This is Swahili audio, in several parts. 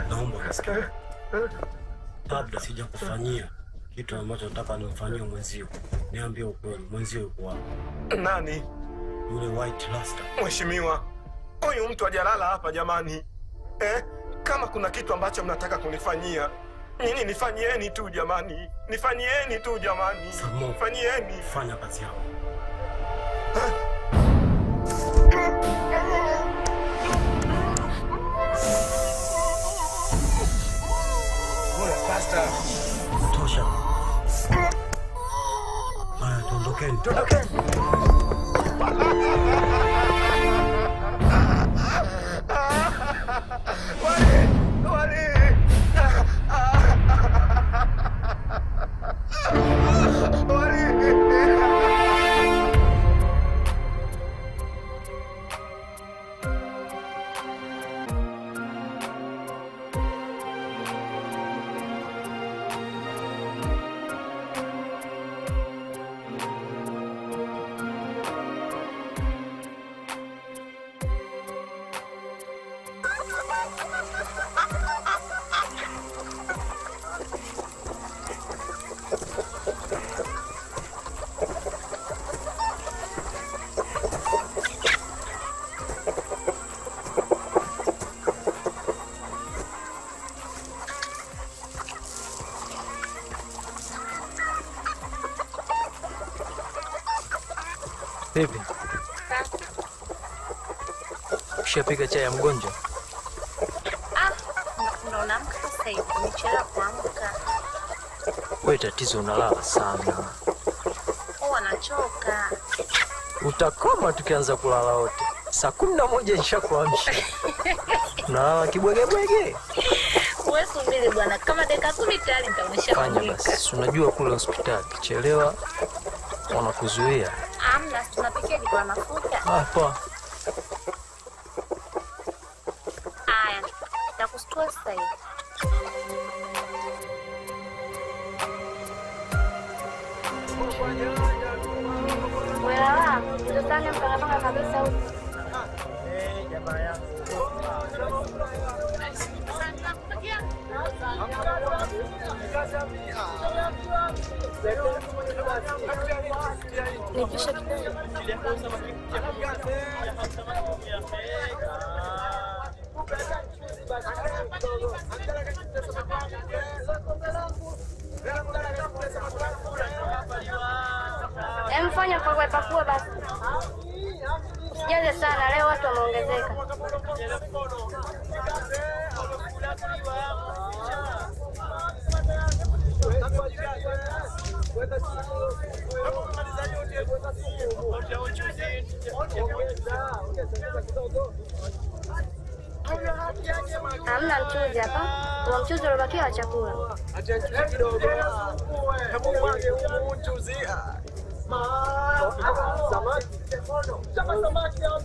Naomba nisikie. Kabla sijakufanyia kitu ambacho nataka nimfanyie mwenzio, niambie ukweli, mwenzio yuko wapi? Nani? Yule White Rasta. Mheshimiwa, huyu mtu hajalala hapa jamani. Kama kuna kitu ambacho mnataka kunifanyia, nini nifanyieni tu jamani. Nifanyieni tu jamani. Fanyieni. Fanya kazi yako. Basta. Tosha. Haya, tuondokeni. Vipi? Ushapika chai ya mgonjwa? Unaamka sasa hivi, nimechelewa kuamka. Wewe tatizo unalala sana. Anachoka. Utakoma tukianza kulala wote. Saa 11 nishakuamsha. Unalala kibwegebwege. Wewe subiri bwana, kama dakika 10 tayari nitaonyesha. Fanya basi. Unajua kule hospitali kichelewa wanakuzuia. Amna, tunapikia ni kwa mafuta. Hapa. Aya, nitakustua sasa hivi. Wewe, tutafanya mpaka kabisa huko. Jamaa yangu. Nipisha kidogo. Mfanya pakue basi. Usijaze sana, leo watu wameongezeka. Hamna mchuzi hapa. Kwa mchuzi ulobakia wa chakula. Acha mchuzi kidogo. Hebu mwage huu mchuzi. Samaki. Samaki hapo.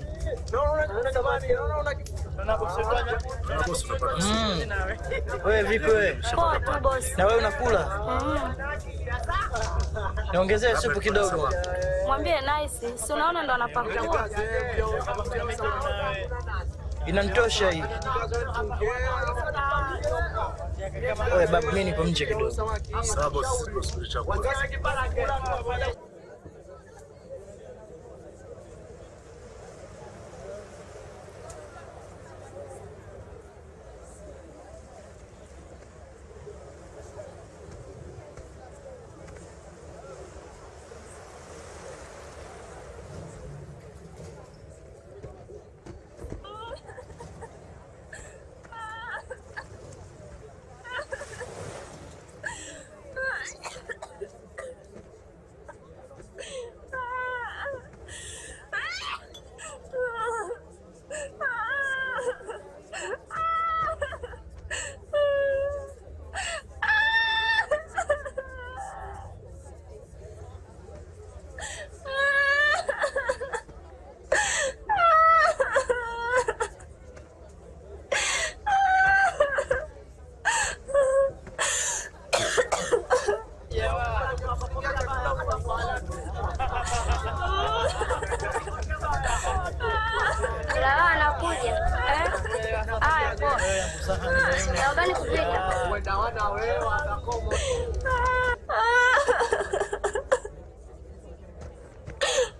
Wewe vipi wewe? Poa tu boss. Na wewe unakula? Niongezee supu kidogo. Mwambie nice. Si unaona ndo anapakua. Inanitosha hii. Wewe babu, mimi nipo nje kidogo. Sawa boss, usubiri chakula. Naombani kupita.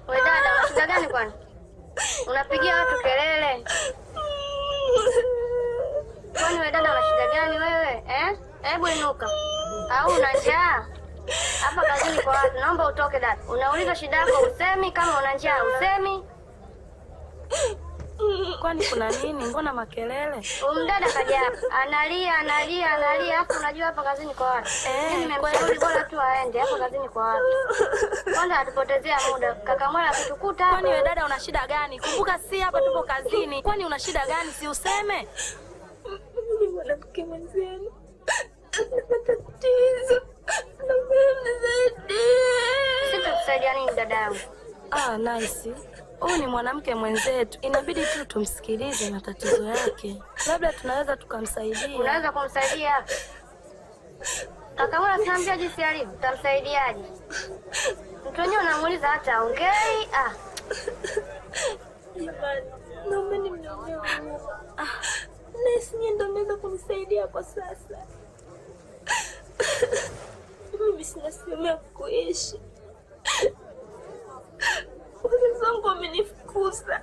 Wewe dada, una shida gani kwani? Unapigia watu kelele. Kwani wewe dada, una shida gani wewe? Hebu inuka. Au una njaa? Hapa kazini kwa watu, naomba utoke dada. Unauliza shida yako usemi, kama una njaa usemi. Kwani kuna nini? Mbona makelele? Mdada kaja hapa. Analia. Hapo unajua hapa kazini kwa watu. Nimemshauri bora tu aende hapa kazini kwa watu. Kwanza atupotezea muda. Kaka Mwala akitukuta hapa. Kwani wewe dada una shida gani? Kumbuka si hapa tupo kazini. Kwani una shida gani? Si useme. Mimi mwanamke mwenzenu. Tatizo. Sitakusaidia nini dada yangu? Nice. Huyu ni mwanamke mwenzetu, inabidi tu tumsikilize na tatizo yake, labda tunaweza tukamsaidia. Unaweza kumsaidia? Kaka Mwala tunaambia jinsi alivyo, tutamsaidiaje? Mtu wenyewe unamuuliza hata aongei. Jamani, naomba nimwombe Mungu. Nesi ndio anaweza kunisaidia kwa sasa. Mimi sina sehemu ya kuishi. Wazazi wangu wamenifukuza.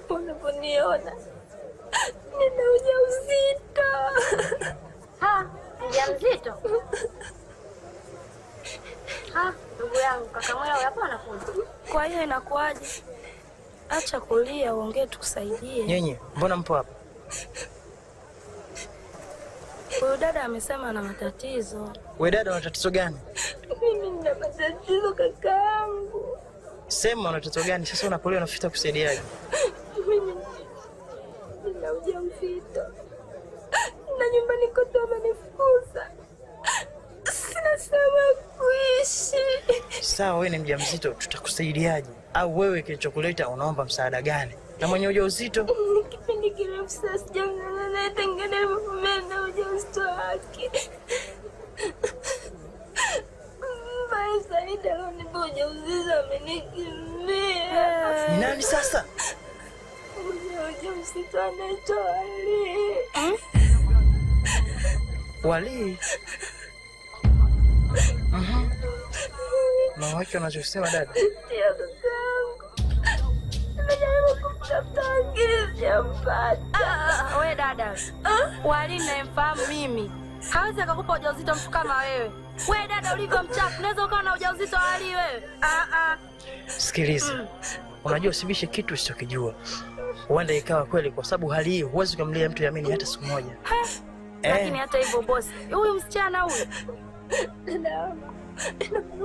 Unaponiona nina ujauzito. Mjamzito? Ndugu yangu, kaka Mwala hapo anakuja. Kwa hiyo inakuwaje? Acha kulia, uongee tukusaidie. Nyenye, mbona mpo hapa? Huyu dada amesema ana matatizo. Wewe dada, una tatizo gani? Mimi nina matatizo kakaangu. Sema una tatizo gani? Sasa unapolia unafuta kusaidiaje? Mimi nina ujauzito. Na nyumbani kote wamenifukuza. Sina sehemu ya kuishi. Sawa, wewe ni mjamzito, tutakusaidiaje? Au wewe kilichokuleta unaomba msaada gani? Na mwenye ujauzito? Kipindi kirefu sasa sijaonana naye tangu nilipomea ujauzito wake. Mbaya zaidi alonipa ujauzito amenikimbia. Ni nani sasa? Ujauzito anaitwa Wali. Wali? Na wake unachosema dada? Ndio kakaangu. Nimejaribu kumtafuta lakini sijampata. Wewe dada, Wali ninayemfahamu mimi hawezi akakupa ujauzito mtu kama wewe. Wewe dada ulivyo mchafu, unaweza ukawa na ujauzito wa Wali wewe? Sikiliza. Unajua usibishe kitu usichokijua. Huenda ikawa kweli, kwa sababu hali hii huwezi kumlia mtu yamini hata siku moja. Lakini hata hivyo bosi, huyu msichana huyu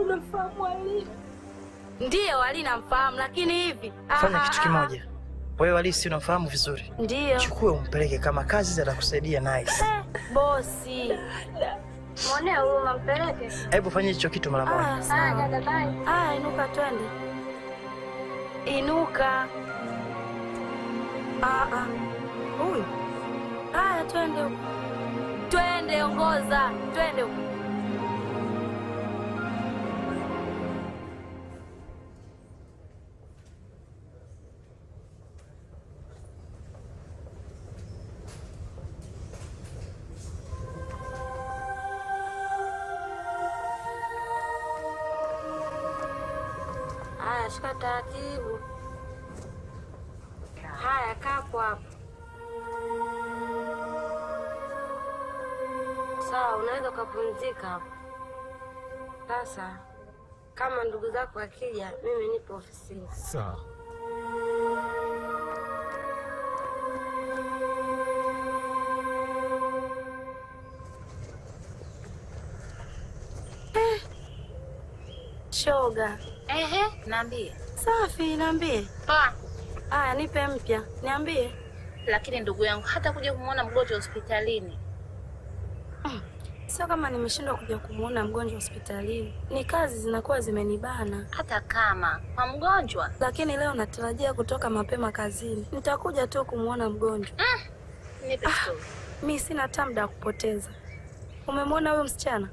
Unafahamu Wali? ndiye Wali namfahamu, lakini hivi fanya kitu kimoja. Wewe Wali si unamfahamu vizuri? Ndiyo. Chukue umpeleke, kama kazi atakusaidia nice. Bosi. Mwone huruma, mpeleke. Hebu fanya hicho kitu mara moja. Dada bye. Inuka twende. Inuka. Huyu. Twende huko. Twende, ongoza. Twende huko. Shika taratibu. Haya, kapo hapo. Sawa, unaweza ukapumzika hapo. Sasa kama ndugu zako akija, mimi nipo ofisini. Sawa. Shoga. Niambie. Safi, niambie. Poa. Nipe mpya. Niambie. Lakini ndugu yangu hata kuja kumuona mgonjwa hospitalini. Sio kama nimeshindwa kuja kumuona mgonjwa hospitalini. Ni kazi zinakuwa zimenibana. Hata kama kwa mgonjwa. Lakini leo natarajia kutoka mapema kazini. Nitakuja tu kumuona mgonjwa. Nipe tu. Mimi sina muda wa kupoteza. Umemwona huyo msichana?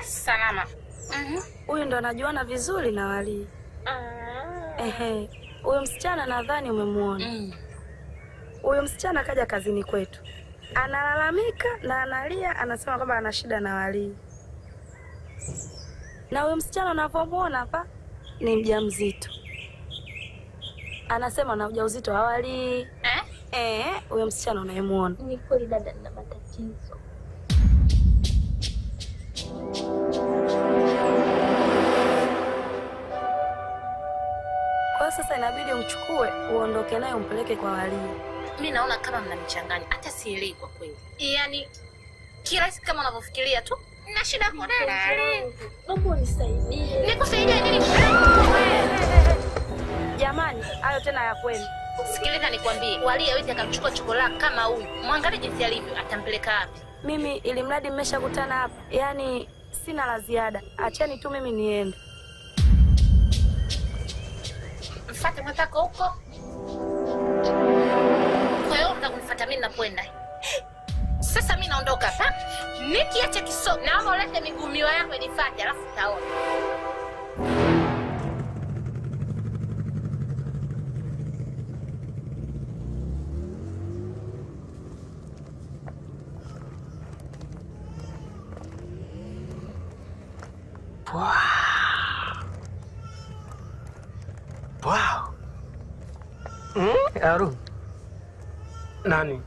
Salama. Huyu ndo anajuana vizuri na Wali. Ehe, huyo msichana nadhani umemuona. Huyo msichana kaja kazini kwetu, analalamika na analia, anasema kwamba ana shida na Walii. Na huyo msichana unavyomuona hapa ni mjamzito, anasema na ujauzito wa Walii. Huyo msichana unayemuona. Ni kweli dada, nina matatizo. Kwa sasa inabidi umchukue uondoke naye umpeleke kwa Walii. Mimi naona kama mnanichanganya, hata sielewi kwa kweli. Yaani kila siku kama unavyofikiria tu. Na shida kwa dada. Naomba unisaidie. Nikusaidie nini? Jamani, hayo tena ya kweli. Sikiliza nikwambie, Walii hawezi akamchukua chokola kama huyu. Mwangalie jinsi alivyo, atampeleka wapi? Mimi ili mradi mmeshakutana hapa, yaani sina la ziada. Acheni tu mimi niende. Mfuate mwenzako huko. Kwa hiyo unataka kunifuata mimi ninapoenda. Sasa mimi naondoka hapa. Nikiacha kisogo, naomba ulete miguu yako inifuate, alafu utaona. Wow. Harun. Nani?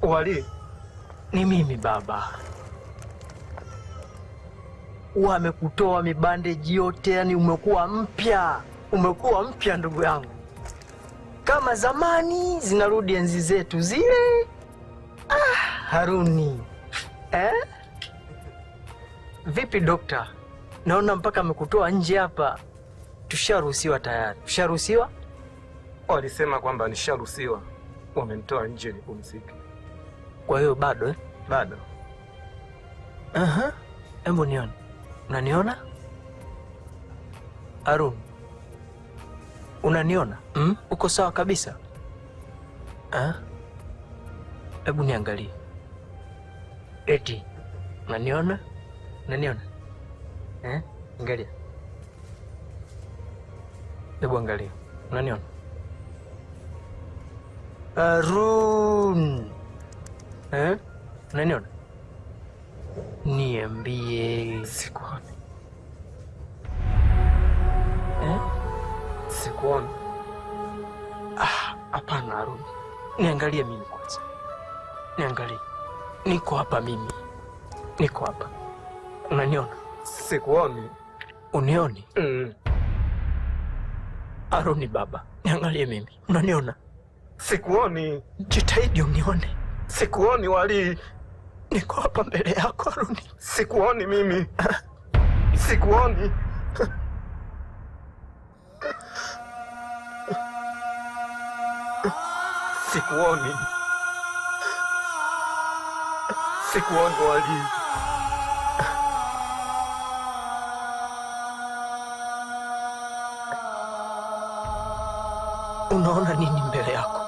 Walii? Ni mimi baba. Wamekutoa mibandeji yote, yani umekuwa mpya. Umekuwa mpya ndugu yangu. Kama zamani zinarudi enzi zetu zile. Haruni. Vipi dokta? Naona mpaka amekutoa nje hapa. Tusharuhusiwa tayari. Tusharuhusiwa? Walisema kwamba nisharuhusiwa. Wamenitoa nje nipumzike. Kwa hiyo bado Bado. Hebu nione. Unaniona? Harun. Unaniona? Uko sawa kabisa? Hebu niangalie. Eti. Unaniona? Unaniona? Angalia. Hebu angalia. Unaniona? Harun. Unaniona? Niambie. Sikuoni. Sikuoni. Hapana Harun. Niangalie mimi kwanza. Niangalie. Niko hapa mimi. Niko hapa. Unaniona? Sikuoni. Unioni? Harun baba. Niangalie mimi. Unaniona? Sikuoni. Jitahidi unione. Sikuoni Walii. Niko hapa mbele yako Harun. Sikuoni mimi. Sikuoni. Sikuoni. Sikuoni Walii. Unaona nini mbele yako?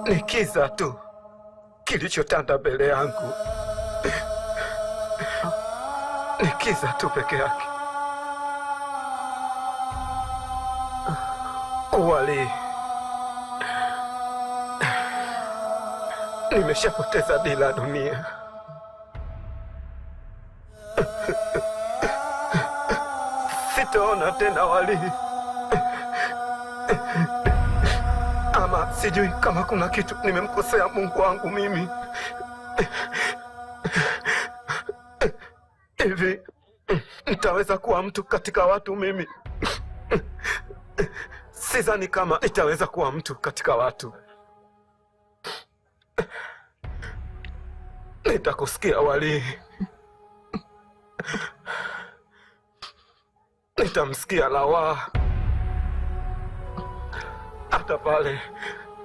Ni kiza tu kilichotanda mbele yangu. Ni kiza tu peke yake. Walii, nimeshapoteza dira dunia. Sitaona tena Walii. Ama sijui kama kuna kitu nimemkosea Mungu wangu mimi. Hivi nitaweza kuwa mtu katika watu mimi? Sidhani kama nitaweza kuwa mtu katika watu. Nitakusikia Walii. Nitamsikia Lawaa. Hata pale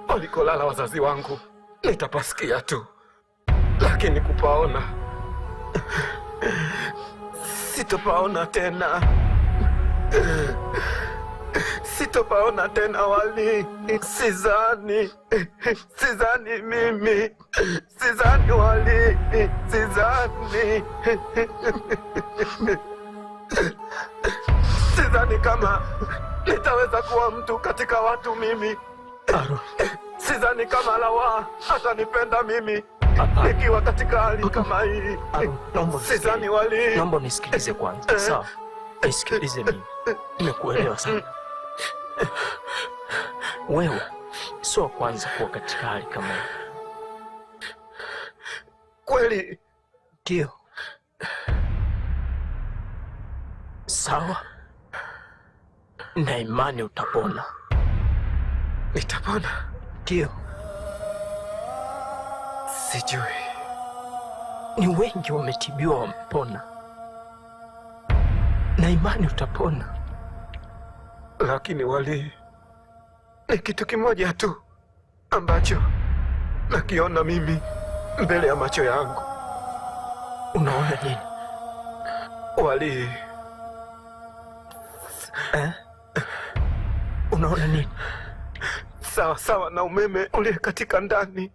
walikolala wazazi wangu nitapasikia tu, lakini kupaona sitopaona tena. Sitopaona tena Walii. Sidhani. Sidhani mimi. Sidhani Walii. Sidhani. sidhani kama nitaweza kuwa mtu katika watu mimi. Sidhani kama Lawa atanipenda mimi nikiwa katika hali kama hii. Sidhani Wali. Naomba nisikilize kwanza. Sawa. Nisikilize mimi. Nimekuelewa sana. Wewe sio kwanza kuwa katika hali kama hii. Kweli? Ndio. Sawa. Na imani utapona. Nitapona? Ndio. Sijui. Ni wengi wametibiwa wamepona. Na imani utapona. Lakini Wali, ni kitu kimoja tu ambacho nakiona mimi mbele ya macho yangu. Unaona nini? Wali. Unaona nini? Sawa sawa na umeme ule katika ndani,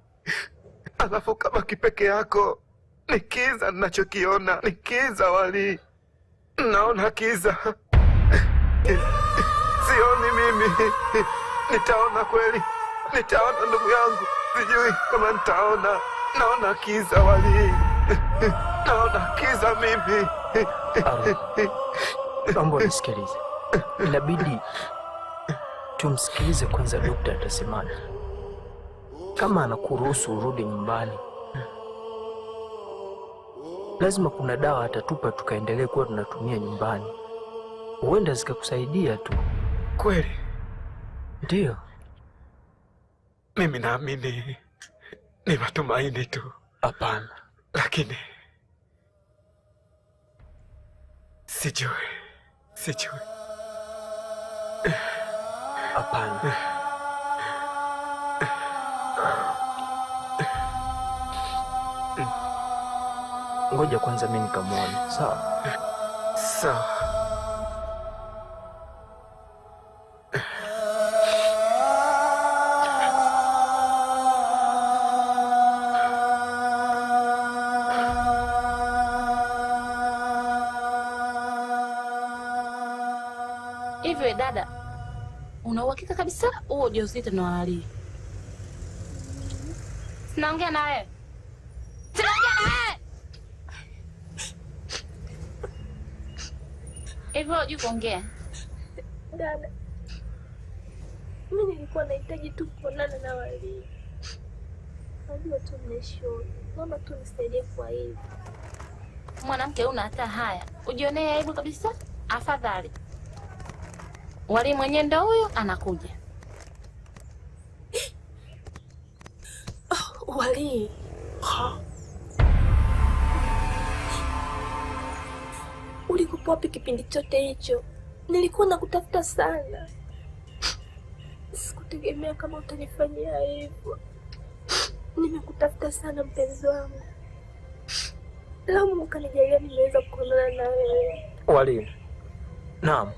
alafu kabaki peke yako. Ni kiza ninachokiona, ni kiza Wali. Naona kiza. Sioni mimi. Nitaona kweli? Nitaona ndugu yangu? Sijui kama nitaona. Naona kiza Wali. Naona kiza mimi. Naomba nisikilize. Inabidi tumsikilize kwanza daktari atasemaje. Kama anakuruhusu urudi nyumbani, lazima kuna dawa atatupa tukaendelee kuwa tunatumia nyumbani. Huenda zikakusaidia tu. Kweli? Ndio. Mimi naamini ni matumaini tu. Hapana. Lakini sijui. Hapana. Ngoja kwanza mimi nikamwone. Sawa? Sawa. Hivyo dada, una uhakika kabisa huo ujauzito ni wa Wali? Sinaongea na wewe. Hivyo hujui kuongea? Dada, mimi nilikuwa nahitaji tu kuonana na Wali. Najua tu mnashoni. Mama tu nisaidie kwa hivi. Mwanamke una hata haya. Ujionee aibu kabisa. Afadhali Wali mwenyewe ndo huyo anakuja. Wali. Ulikuwa wapi kipindi chote hicho? Nilikuwa nakutafuta sana. Sikutegemea kama utanifanyia hivyo. Nimekutafuta sana mpenzi wangu. Leo Mungu kanijalia nimeweza kuonana na wewe. Wali. Naam.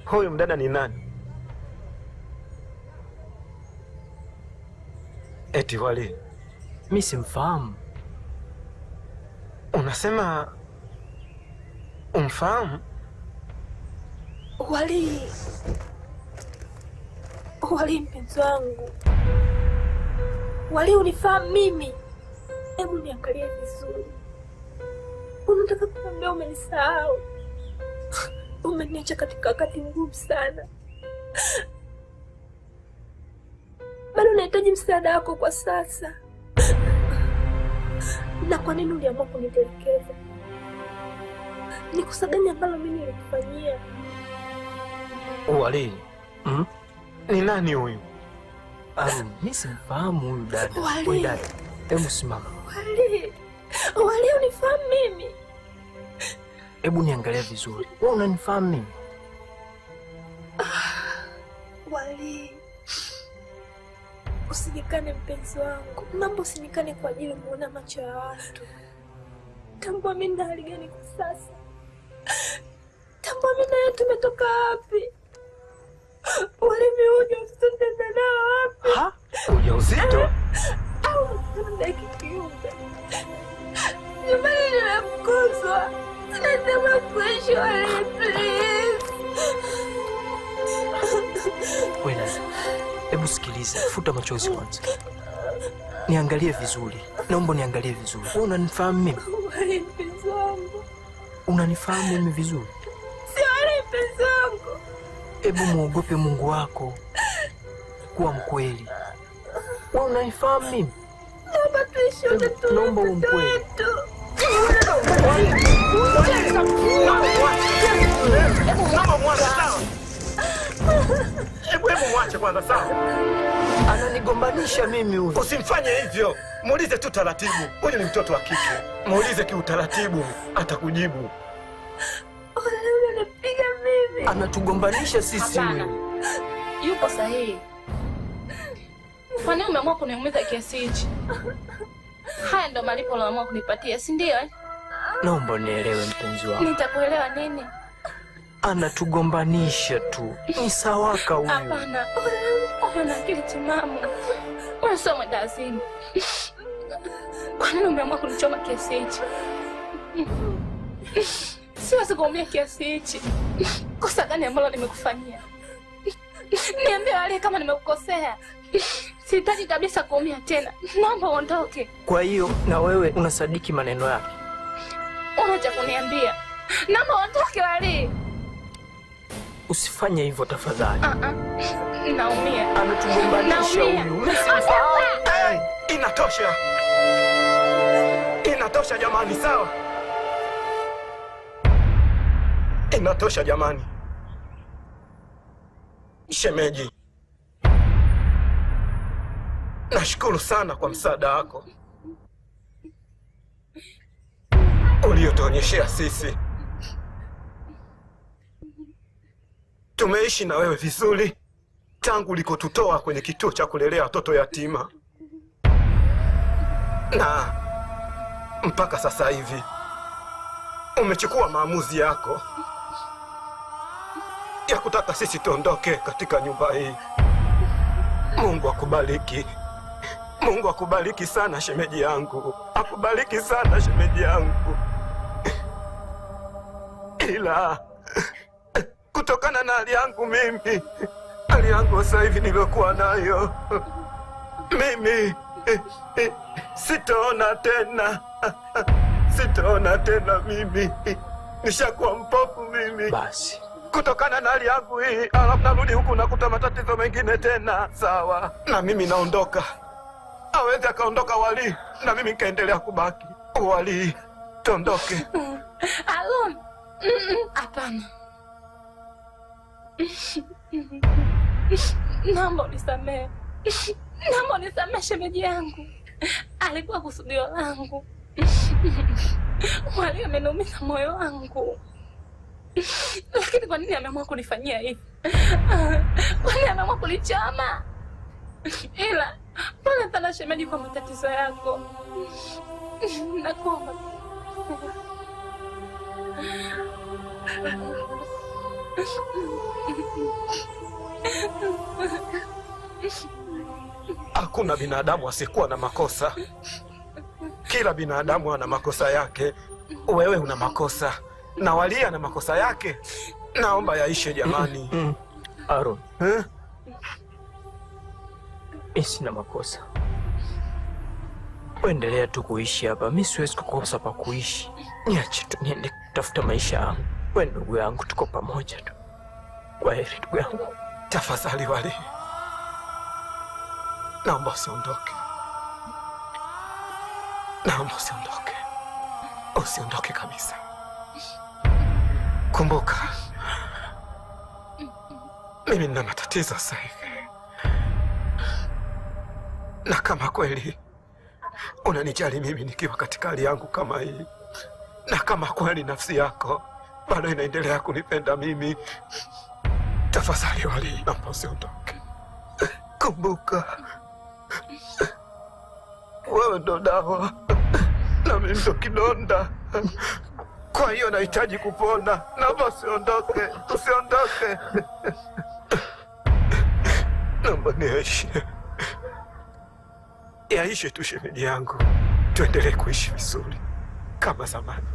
Huyu mdada ni nani? Eti Wali. Mimi simfahamu. Unasema umfahamu? Wali mpenzi wangu. Wali unifahamu mimi? Hebu niangalie vizuri. Unataka kuniambia umenisahau? Umeniacha katika wakati mgumu sana. Bado nahitaji msaada wako kwa sasa. Na kwa nini uliamua kunitelekeza? Ni kosa gani ambalo mimi nilikufanyia? Wali. Ni nani huyu? Mimi simfahamu huyu dada. Wali. Dada, hebu simama. Wali unifahamu mimi? Hebu niangalia vizuri. Wewe unanifahamu mimi? Wali. Usinikane mpenzi wangu. Naomba usinikane kwa ajili muona macho ya watu. Tambua mimi na hali gani kwa sasa. Tambua mimi na yeye tumetoka wapi. Wali miuja usitende nao wapi. Ha? Ujauzito? Au ndio kiumbe. Nyumbani nimefukuzwa. Sina Nasema kuishi Wali, please. Wena, hebu sikiliza, futa machozi kwanza. Niangalie vizuri. Naomba niangalie vizuri. Wewe unanifahamu mimi? Wali, mpenzi wangu. Unanifahamu mimi vizuri? Si Wali, mpenzi wangu. Hebu muogope Mungu wako. Kuwa mkweli. Wewe unanifahamu mimi? Naomba tuishi wote tu. Naomba uwe mkweli. Hebu mwache kwanza, sawa? Ananigombanisha mimi huyu. Usimfanye hivyo. Muulize tu taratibu. Huyu ni mtoto wa kike. Muulize kiutaratibu, atakujibu. Wale unanipiga mimi. Anatugombanisha sisi. Hapana. Yupo sahihi. Kwa nini umeamua kuniumiza kiasi hichi? Haya ndo malipo unaamua kunipatia, si ndio eh? Naomba nielewe mpenzi wangu. Nitakuelewa nini? Anatugombanisha tu. Ni sawaka huyu. Hapana. Una akili timamu. Wewe sio mwendawazimu. Kwa nini umeamua kunichoma kiasi hichi? Siwezi kuumia kiasi hichi. Kosa gani ambalo nimekufanyia? Niambie Wali kama nimekukosea. Sitaki kabisa kuumia tena. Naomba uondoke. Kwa hiyo na wewe unasadiki maneno yake? Unacha kuniambia. Naomba uondoke Wali. Usifanye hivyo tafadhali. Naumia. Anatugombanisha huyu. Hey, inatosha. Inatosha jamani, sawa? Inatosha jamani. Shemeji, nashukuru sana kwa msaada wako uliotuonyeshea sisi. Tumeishi na wewe vizuri tangu ulikotutoa kwenye kituo cha kulelea watoto yatima, na mpaka sasa hivi umechukua maamuzi yako ya kutaka sisi tuondoke katika nyumba hii. Mungu akubariki. Mungu akubariki sana shemeji yangu. Akubariki sana shemeji yangu. Ila kutokana na hali yangu mimi, hali yangu sasa hivi niliokuwa nayo, mimi sitaona tena. Sitaona tena mimi. Nishakuwa mpofu mimi. Basi. Kutokana na hali yangu hii, alafu narudi huku nakuta matatizo mengine tena. Sawa, na mimi naondoka. Awezi akaondoka Wali na mimi nikaendelea kubaki. Wali, tuondoke. Alon. Hapana. Naomba unisamehe. Naomba unisamehe shemeji yangu. Alikuwa kusudio langu. Wali ameniumiza moyo wangu. Lakini kwa nini ameamua kunifanyia hivi? Kwa nini ameamua kunichama? Ila pole sana shemeji kwa matatizo yako. Nakuomba. Hakuna binadamu asiyekuwa na makosa. Kila binadamu ana makosa yake. Wewe una makosa na Wali ana makosa yake. Naomba yaishe jamani. Aaron, sina makosa. Endelea tu kuishi hapa. Mimi siwezi kukosa pa kuishi. Niache tu niende kutafuta maisha yangu. Wewe ndugu yangu, tuko pamoja tu. Kwaheri ndugu yangu. Tafadhali Wali, naomba usiondoke. Naomba usiondoke. Usiondoke kabisa. Kumbuka, mimi nina matatizo sasa hivi, na kama kweli unanijali mimi nikiwa katika hali yangu kama hii, na kama kweli nafsi yako bado inaendelea kunipenda mimi, tafadhali Wali, naomba usiondoke. Kumbuka, wewe ndo dawa na mimi ndo kidonda. Kwa hiyo nahitaji kupona. Naomba usiondoke. Usiondoke. Naomba niishi. Yaishe tu shemeji yangu. Tuendelee kuishi vizuri kama zamani.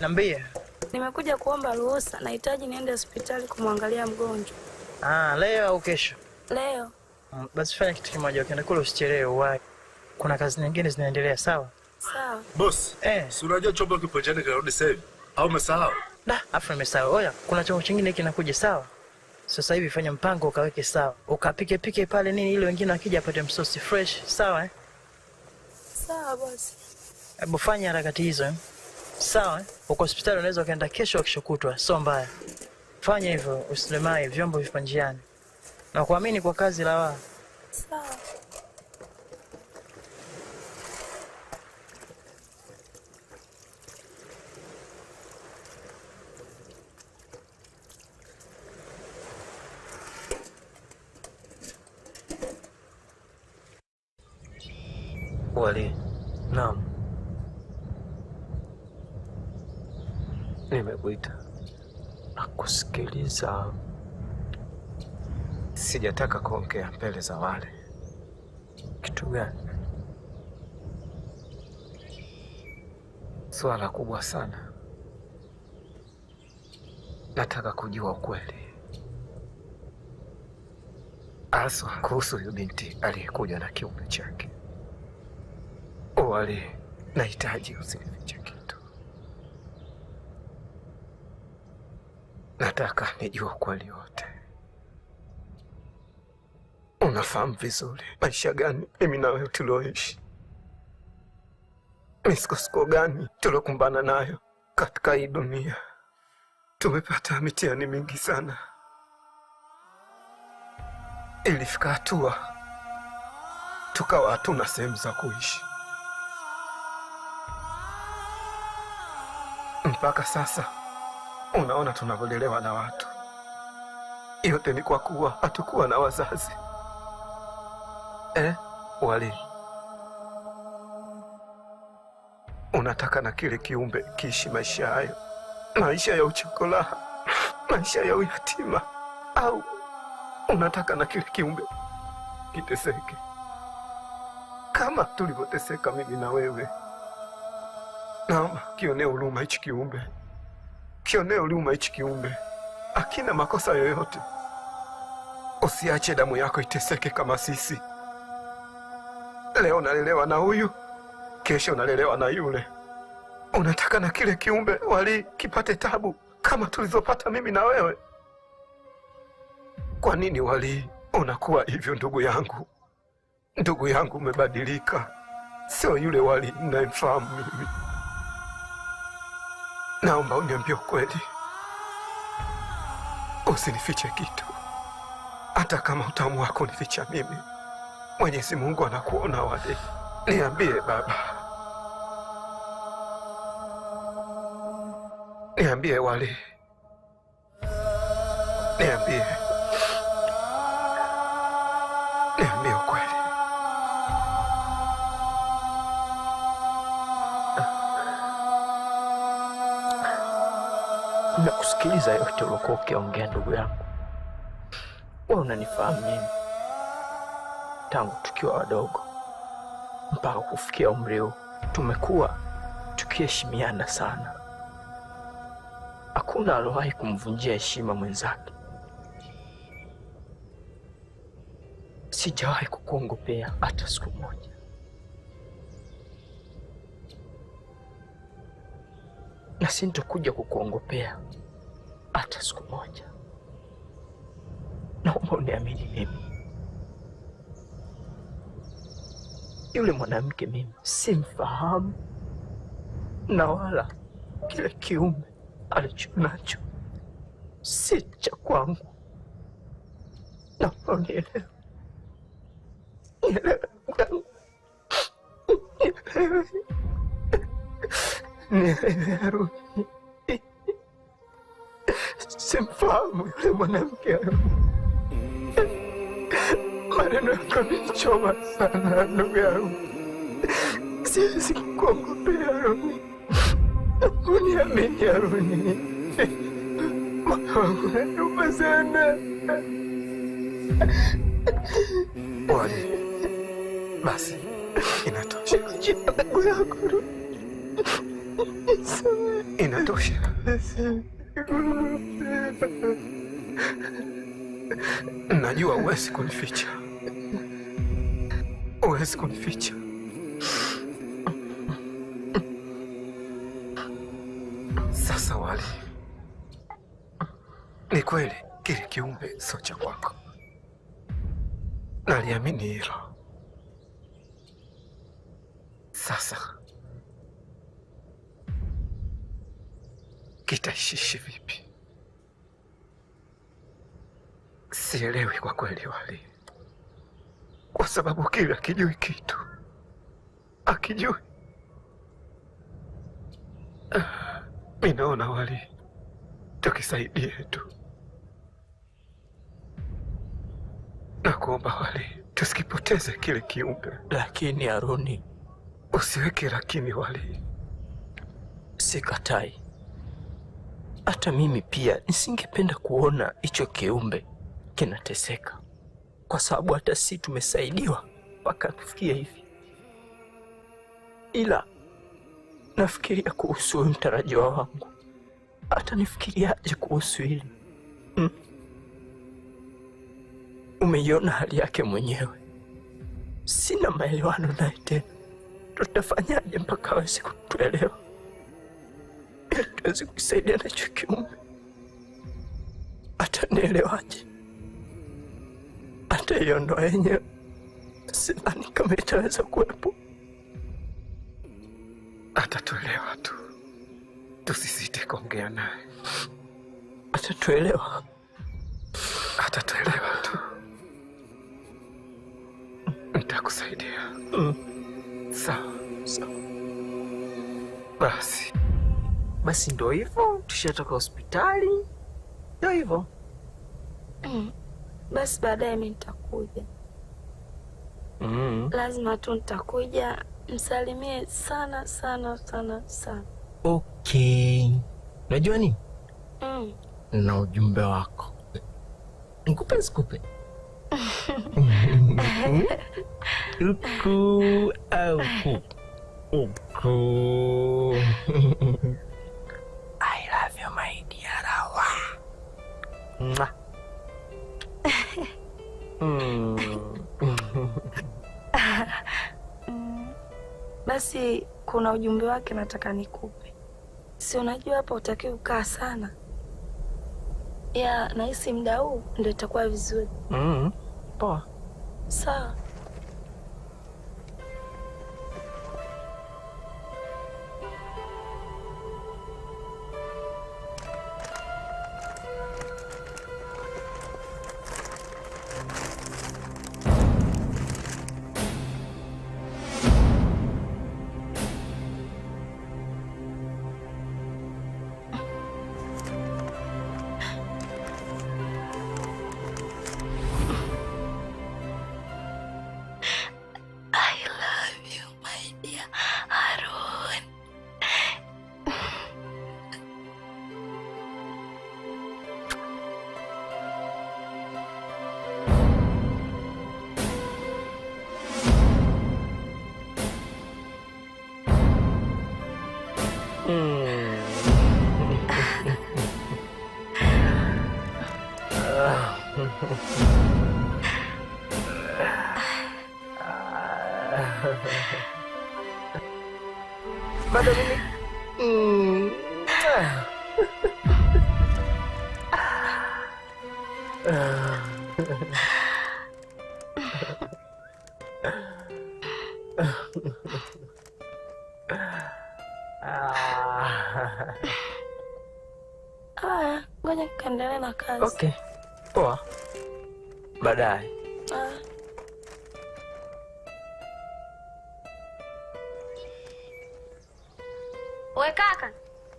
Niambie. Nimekuja kuomba ruhusa, nahitaji niende hospitali kumwangalia mgonjwa. Leo au kesho? Leo. Basi fanya kitu kimoja, ukienda kule usichelewe uwahi. Kuna kazi nyingine zinaendelea, sawa? Sawa. Boss, si unajua chombo kipo njiani kinarudi sasa hivi? Au umesahau? Afu nimesahau. Oya, kuna chombo kingine kinakuja, sawa? Sasa hivi fanya mpango ukaweke sawa. Ukapike pale nini ili wengine wakija apate msosi fresh, sawa? Sawa boss. Hebu fanya harakati hizo. Sawa? Uko hospitali unaweza kaenda kesho au kesho kutwa, sio mbaya. Fanya hivyo, usilemai, vyombo vipo njiani. Na kuamini kwa kazi la wao. Sawa. Wali. Naam. Nimekuita na kusikiliza. Sijataka kuongea mbele za wale. Kitu gani? Swala kubwa sana. Nataka kujua ukweli. Haswa kuhusu huyu binti aliyekuja na kiume chake. Wali, nahitaji usinifiche kitu. Nataka nijue ukweli wote. Unafahamu vizuri maisha gani mimi na wewe tulioishi, misukosuko gani tuliokumbana nayo katika hii dunia. Tumepata mitihani mingi sana. Ilifika hatua tukawa hatuna sehemu za kuishi. Mpaka sasa unaona tunavyolelewa na watu. Yote ni kwa kuwa hatukuwa na wazazi. Wali, unataka na kile kiumbe kiishi maisha hayo, maisha ya uchokolaha, maisha ya uyatima, au unataka na kile kiumbe kiteseke kama tulivyoteseka mimi na wewe? Naomba kionee huruma hichi kiumbe. Kionee huruma hichi kiumbe. Hakina makosa yoyote. Usiache damu yako iteseke kama sisi. Leo unalelewa na huyu, kesho unalelewa na yule. Unataka na kile kiumbe Wali kipate tabu kama tulizopata mimi na wewe? Kwa nini Wali unakuwa hivyo ndugu yangu? Ndugu yangu, umebadilika. Sio yule Wali ninayemfahamu mimi. Naomba uniambie ukweli. Usinifiche kitu. Hata kama utamu wako unificha mimi, Mwenyezi Mungu anakuona Wali. Niambie baba. Niambie Wali. Niambie. Niambie ukweli. Nakusikiliza yote uliokuwa ukiongea ndugu yangu. Wewe unanifahamu mimi tangu tukiwa wadogo mpaka kufikia umri huu. Tumekuwa tukiheshimiana sana. Hakuna aliyewahi kumvunjia heshima mwenzake. Sijawahi kukuongopea hata siku moja. Na sintokuja kukuongopea hata siku moja. Naomba uniamini mimi. Yule mwanamke mimi simfahamu, na wala kile kiume alichonacho si cha kwangu. Naomba unielewe. Nielewe Haruni. Simfahamu yule mwanamke Haruni. Maneno yako yamenichoma sana ndugu yangu. Siwezi kukuongopea Haruni. Uniamini Haruni. Moyo wangu unaniuma sana. Wali, basi inatosha. Jina langu yako Haruni. Inatosha. Najua huwezi kunificha. Huwezi kunificha. Sasa Wali, ni kweli kile kiumbe sio cha kwako. Naliamini hilo. Sasa kitaishishi vipi? Sielewi kwa kweli Wali, kwa sababu kile akijui kitu, akijui. Mimi naona Wali, tukisaidie tu. Nakuomba Wali, tusikipoteze kile kiumbe. Lakini Aroni, usiweke lakini Wali. Sikatai. Hata mimi pia nisingependa kuona hicho kiumbe kinateseka, kwa sababu hata sisi tumesaidiwa mpaka kufikia hivi. Ila nafikiria kuhusu mtarajiwa wangu. Hata nifikiriaje kuhusu hili? Umeiona hali yake mwenyewe. Sina maelewano naye tena. Tutafanyaje mpaka aweze kutuelewa, ili tuweze kusaidia na hicho kiumbe? Atanielewaje? Hata hiyo ndoa yenyewe sidhani kama itaweza kuwepo. Atatuelewa tu, tusisite kuongea naye. Atatuelewa. Atatuelewa tu. Nitakusaidia. Sawa. Basi ndio hivyo, tushatoka hospitali. Ndio hivyo. Basi baadaye mimi nitakuja. Lazima tu nitakuja, msalimie sana sana sana sana. Okay. Unajua nini? Na ujumbe wako. Nikupe sikupe? Uku au uku. I love you my dear Rawa. Basi kuna ujumbe wake nataka nikupe. Si unajua hapa utakiwa kukaa sana. Ya, nahisi muda huu ndio itakuwa vizuri. Poa. Sawa. Bado mimi ngoja nikaendelee na kazi. Okay. Poa. Baadaye.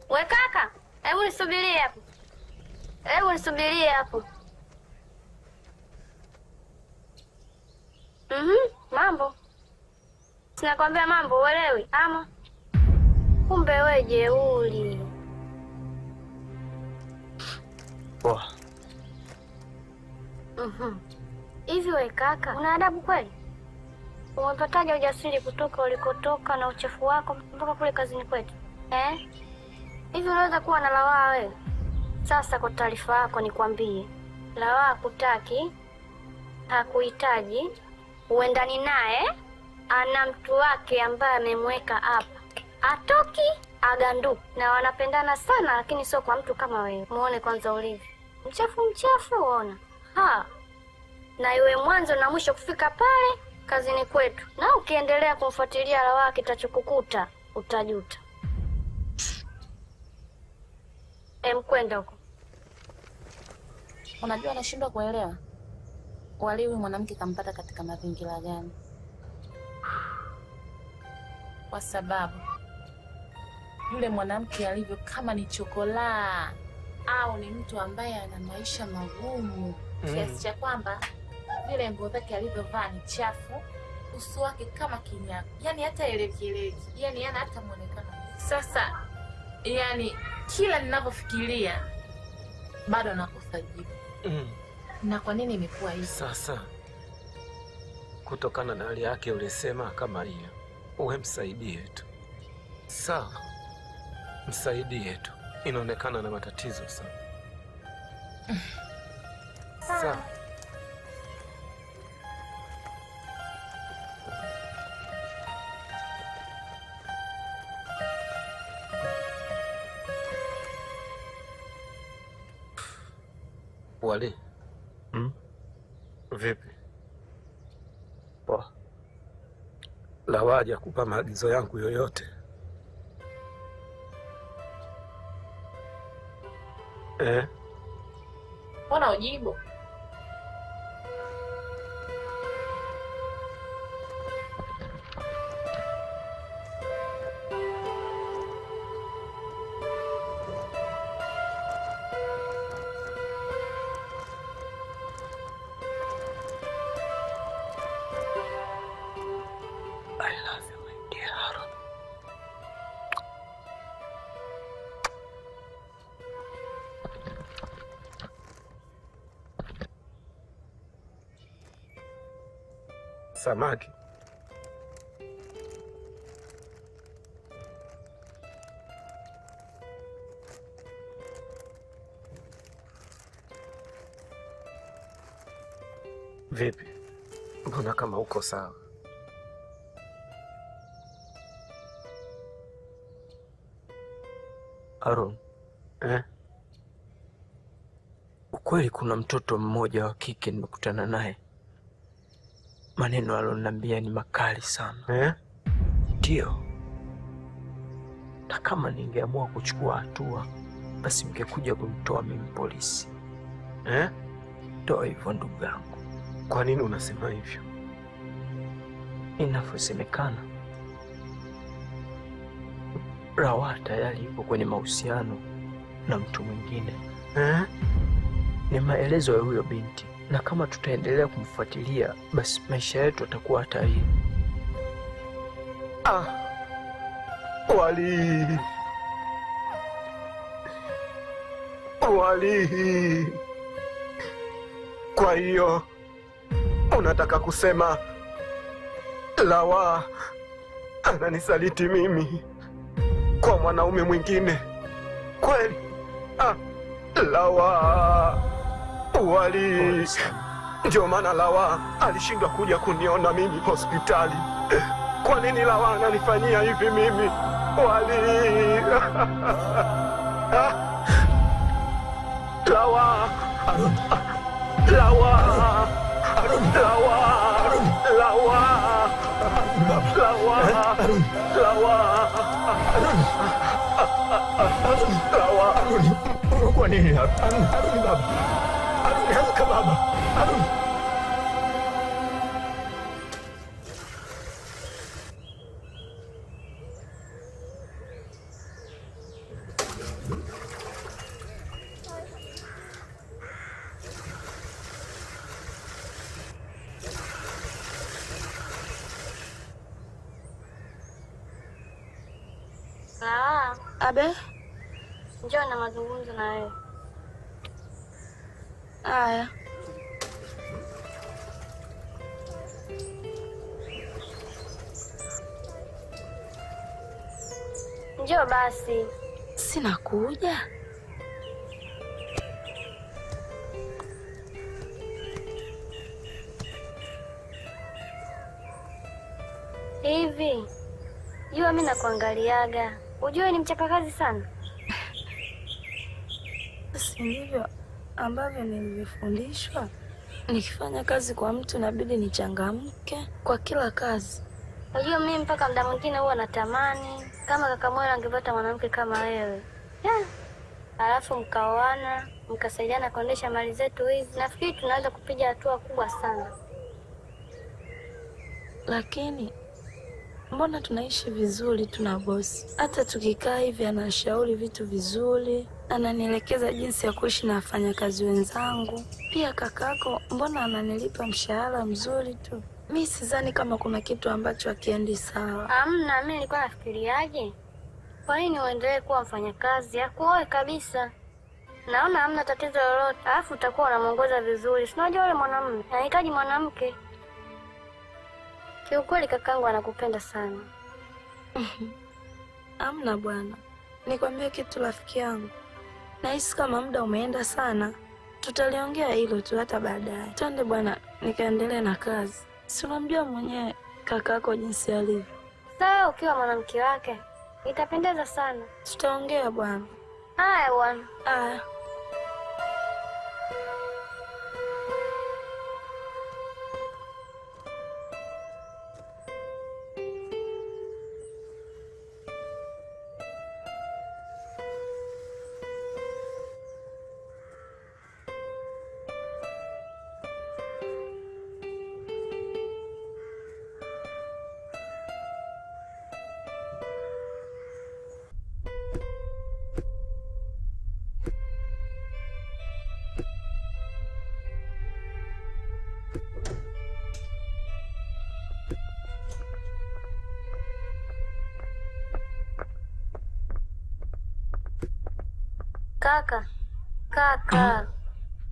We kaka, hebu nisubirie hapo. Mambo. Sinakwambia mambo, uelewi ama? Kumbe we jeuri. Poa. Hivi we kaka, una adabu kweli? Umepataje ujasiri kutoka ulikotoka na uchafu wako mpaka kule kazini kwetu? Hivi unaweza kuwa na Lawaa wewe? Sasa kwa taarifa yako nikwambie, Lawaa hakutaki, hakuhitaji, uendani naye, ana mtu wake ambaye amemweka hapa. Atoki agandu, na wanapendana sana, lakini sio kwa mtu kama wewe. Muone kwanza ulivyo mchafu uona. Na iwe mwanzo na mwisho kufika pale kazini kwetu, na ukiendelea kumfuatilia Lawaa kitachokukuta utajuta. Mkwenda huko. Unajua nashindwa kuelewa Wali huyu mwanamke kampata katika mazingira gani? Kwa sababu yule mwanamke alivyo kama ni chokolaa au ni mtu ambaye ana maisha magumu kiasi cha kwamba vile nguo zake alivyovaa ni chafu, uso wake kama kinyago, yani hata eleki, yani hana hata muonekano. Sasa yani kila ninavyofikiria bado nakosa jibu. Na kwa nini imekuwa hivi? Sasa kutokana na hali yake ulisema kama hiyo, uwe msaidie tu. Sawa, msaidie tu. Inaonekana na matatizo sana. Sawa. Wali. Vipi? Poa. Lawaa hajakupa maagizo yangu yoyote? Mbona ujibu? Samaki. Vipi? Mbona kama uko sawa? Aaron. Ukweli kuna mtoto mmoja wa kike nimekutana naye. Maneno aloniambia ni makali sana. Ndio. Na kama ningeamua kuchukua hatua, basi mngekuja kumtoa mimi polisi. Ndio hivyo ndugu yangu. Kwa nini unasema hivyo? Inavyosemekana Lawaa tayari yupo kwenye mahusiano na mtu mwingine. Ni maelezo ya huyo binti. Na kama tutaendelea kumfuatilia, basi maisha yetu yatakuwa hatarini. Wali. Kwa hiyo unataka kusema Lawaa ananisaliti mimi kwa mwanaume mwingine? Kweli? Lawaa. Wali. Ndio maana Lawaa alishindwa kuja kuniona mimi hospitali. Kwa nini Lawaa ananifanyia hivi mimi? Wali. Lawaa. Lawaa. Lawaa. Lawaa. Lawaa. Lawaa. Kwa nini hapa? Arudi baba. Arudi haraka baba. Arudi. Abe? Njoo na mazungumzo na wewe. Aya. Njoo basi. Sina kuja. Hivi jua mimi nakuangaliaga, ujue ni mchapakazi sana. Si ndivyo ambavyo nilivyofundishwa? Nikifanya kazi kwa mtu inabidi nichangamke kwa kila kazi. Unajua mimi mpaka muda mwingine huwa natamani kama kaka Mwera angepata mwanamke kama wewe. Alafu mkaoana, mkasaidiana kuendesha mali zetu hizi. Nafikiri tunaweza kupiga hatua kubwa sana. Lakini mbona tunaishi vizuri, tuna bosi. Hata tukikaa hivi anashauri vitu vizuri, ananielekeza jinsi ya kuishi na wafanyakazi wenzangu. Pia kakako mbona ananilipa mshahara mzuri tu. Mi sidhani kama kuna kitu ambacho hakiendi sawa. Hamna, mimi nilikuwa nafikiriaje? Kwa nini uendelee kuwa mfanyakazi? Akuoe kabisa. Naona hamna tatizo lolote. Alafu utakuwa unamuongoza vizuri. Si unajua yule mwanamume anahitaji mwanamke. Kiukweli kakangu anakupenda sana. Hamna bwana. Nikwambie kitu rafiki yangu. Nahisi kama muda umeenda sana. Tutaliongea hilo tu hata baadaye. Twende bwana, nikaendelee na kazi. Si unamjua mwenyewe kakako jinsi alivyo. Sawa, ukiwa mwanamke wake itapendeza sana. Tutaongea bwana. Haya bwana. Haya.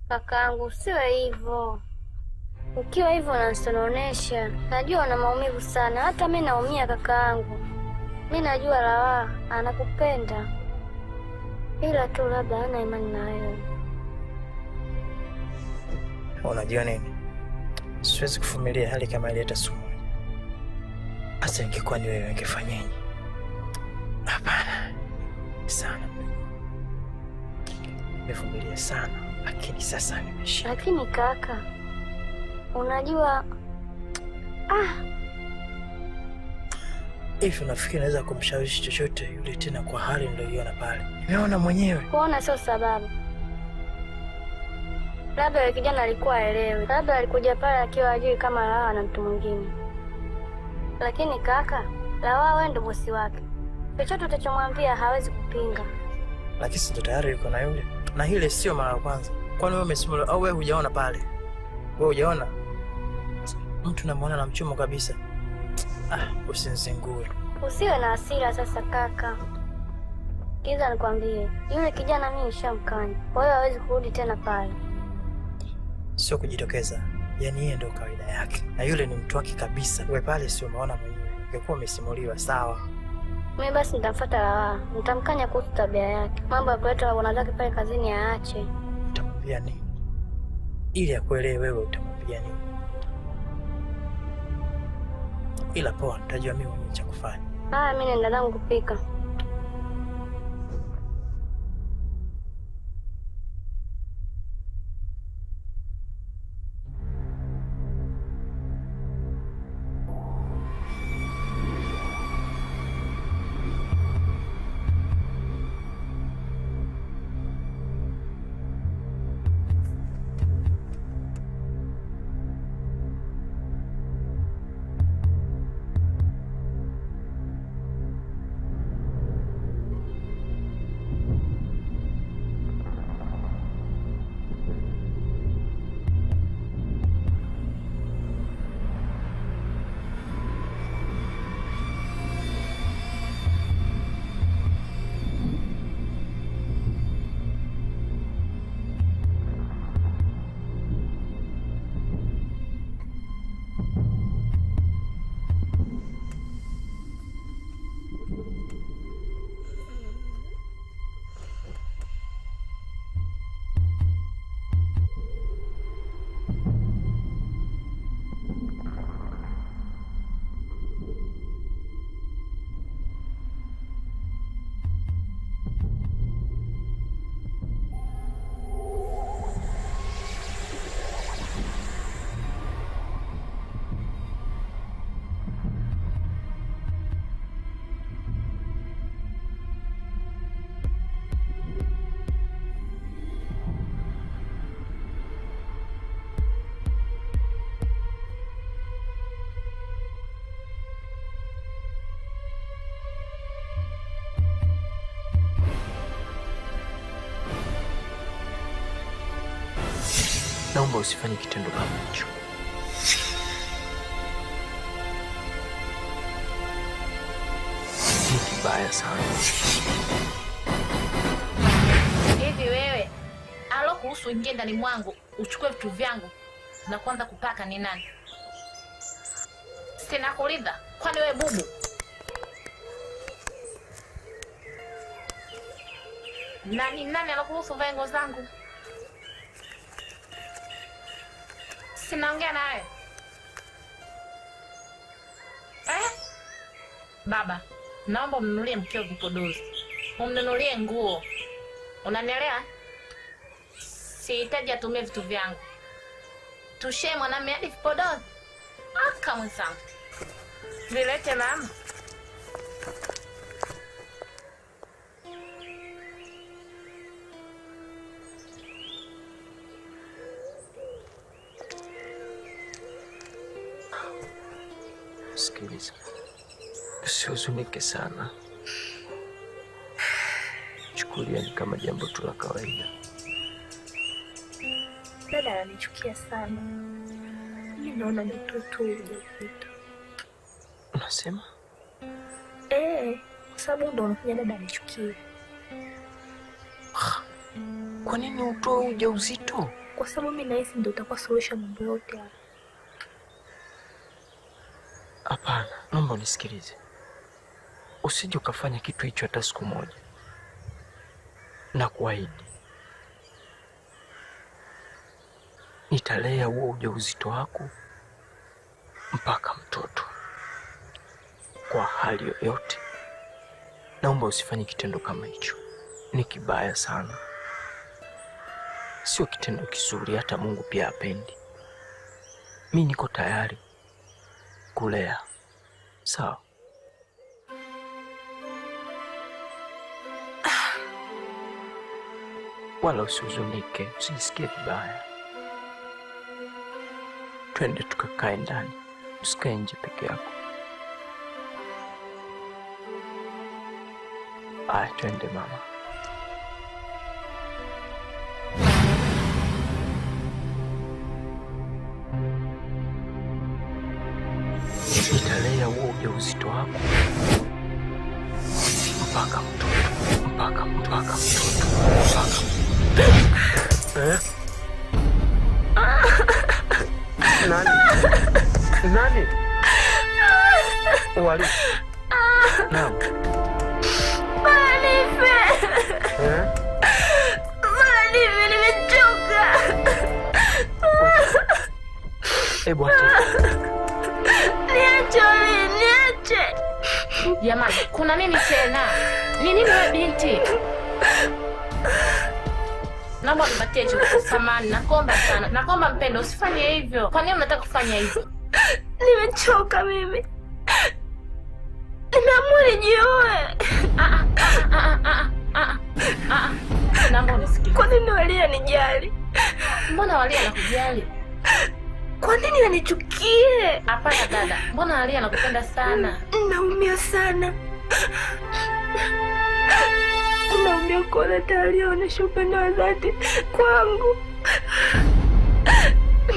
Kakaangu, usiwe hivyo. Ukiwa hivyo unanisononesha. Najua una maumivu sana, hata mimi naumia kakaangu. Mimi najua Lawaa anakupenda, ila tu labda hana imani na wewe. Unajua nini? Siwezi kuvumilia hali kama ile hata siku moja. Hata ingekuwa ni wewe ungefanyaje? Hapana. Sana. Nimevumilia sana, lakini sasa nimesha. Lakini kaka, unajua hivi unafikiri naweza kumshawishi chochote yule tena kwa hali niliyoiona pale? Nimeona mwenyewe. Kuona sio sababu. Labda yule kijana alikuwa aelewi. Labda alikuja pale akiwa hajui kama Lawaa na mtu mwingine. Lakini kaka, Lawaa wewe ndio bosi wake. Chochote utachomwambia hawezi kupinga. Lakini si tayari yuko na yule. Na hile sio mara ya kwanza. Kwani wewe umesimama au wewe hujaona pale? Wewe hujaona? Mtu namuona na mchumo kabisa. Usinzingue. Usiwe na hasira sasa kaka. Kiza nikwambie, yule kijana mimi nishamkanya. Kwa hiyo hawezi kurudi tena pale. Sio kujitokeza. Yaani yeye ndio kawaida yake. Na yule ni mtu wake kabisa. Wewe pale sio umeona mwenyewe. Ungekuwa umesimuliwa sawa. Mimi basi nitamfuata Lawaa. Nitamkanya kuhusu tabia yake. Mambo ya kuleta wanawake pale kazini aache. Utamwambia nini? Ili akuelewe wewe utamwambia nini? Ila poa, nitajua mimi mwenyewe cha kufanya. Mimi naenda zangu kupika. naomba usifanye kitendo kama hicho. Ni kibaya sana. Hivi wewe alokuhusu ingie ndani mwangu uchukue vitu vyangu na kuanza kupaka ni nani? Sina kulinda. Kwani wewe bubu? Nani alokuhusu vae nguo zangu? Sinaongea nawe. Baba, naomba umnunulie mkeo vipodozi. Umnunulie nguo. Unanielewa? Sihitaji atumie vitu vyangu. Tushe mwanamume hadi vipodozi. Aka mwenzangu. Vilete mama. Sikiliza, usihuzunike sana. Chukulia ni kama jambo tu la kawaida. Dada ananichukia sana. Mimi naona ni tu ujauzito. Unasema? Kwa sababu ndo unafanya dada anichukie. Kwa nini utoe ujauzito? Kwa sababu mimi nahisi ndio utakuwa solution mambo yote haya. Hapana, naomba unisikilize. Usije ukafanya kitu hicho hata siku moja. Na kuahidi nitalea huo ujauzito wako mpaka mtoto. Kwa hali yoyote, naomba usifanye kitendo kama hicho. Ni kibaya sana. Sio kitendo kizuri, hata Mungu pia hapendi. Mimi niko tayari kulea. Sawa? Wala usihuzunike, usijisikie vibaya. Twende tukakae ndani, usikae nje peke yako. Aya, twende mama. Nitalea huo ujauzito wako mpaka mtoto, mpaka mtoto. Nani? Wali. Naam. Malife, nimechoka. Hebu acha. Niache. Jamani, kuna nini tena? Ni nini wewe binti? Naomba nipatie chukua samani, nakuomba sana. Nakuomba mpendo, usifanye hivyo. Kwa nini unataka kufanya hivyo? Nimechoka mimi. Nimeamua nijioe. Naomba unisikilize. Kwa nini Walia nijali? Mbona Walia anakujali? Kwa nini anichukie? Hapana dada, mbona Walia anakupenda sana? Naumia sana. Naumia kuona Talia anaonyesha upendo wa dhati kwangu.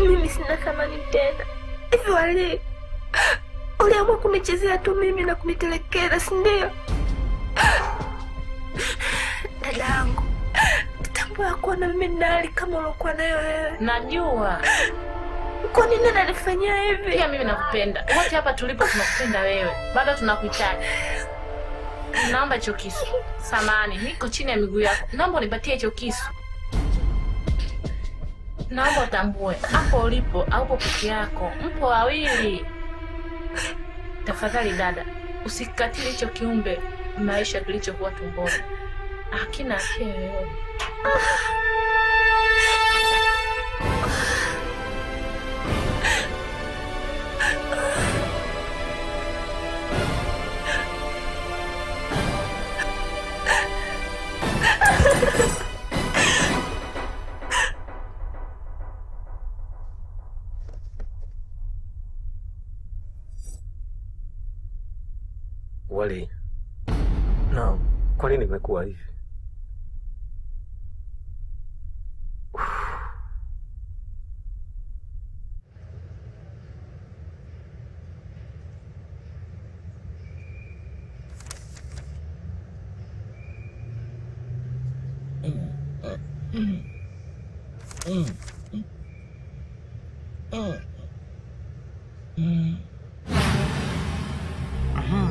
Mimi sina thamani tena. Hivi Walia, uliamua kunichezea tu mimi na kunitelekeza, si ndio? Dada yangu, tambua kuwa na mimi nali kama uliokuwa nayo wewe. Najua. Kwa nini unanifanyia hivi? Pia mimi nakupenda. Wote hapa tulipo tunakupenda wewe. Bado tunakuhitaji. Naomba hicho kisu. Samahani, niko chini ya miguu yako. Naomba unipatie hicho kisu. Naomba utambue, hapo ulipo haupo peke yako. Mpo wawili. Tafadhali dada, usikatili hicho kiumbe maisha kilichokuwa tumboni. Hakina afya yoyote. Wali. Naam, kwa nini imekuwa hivi?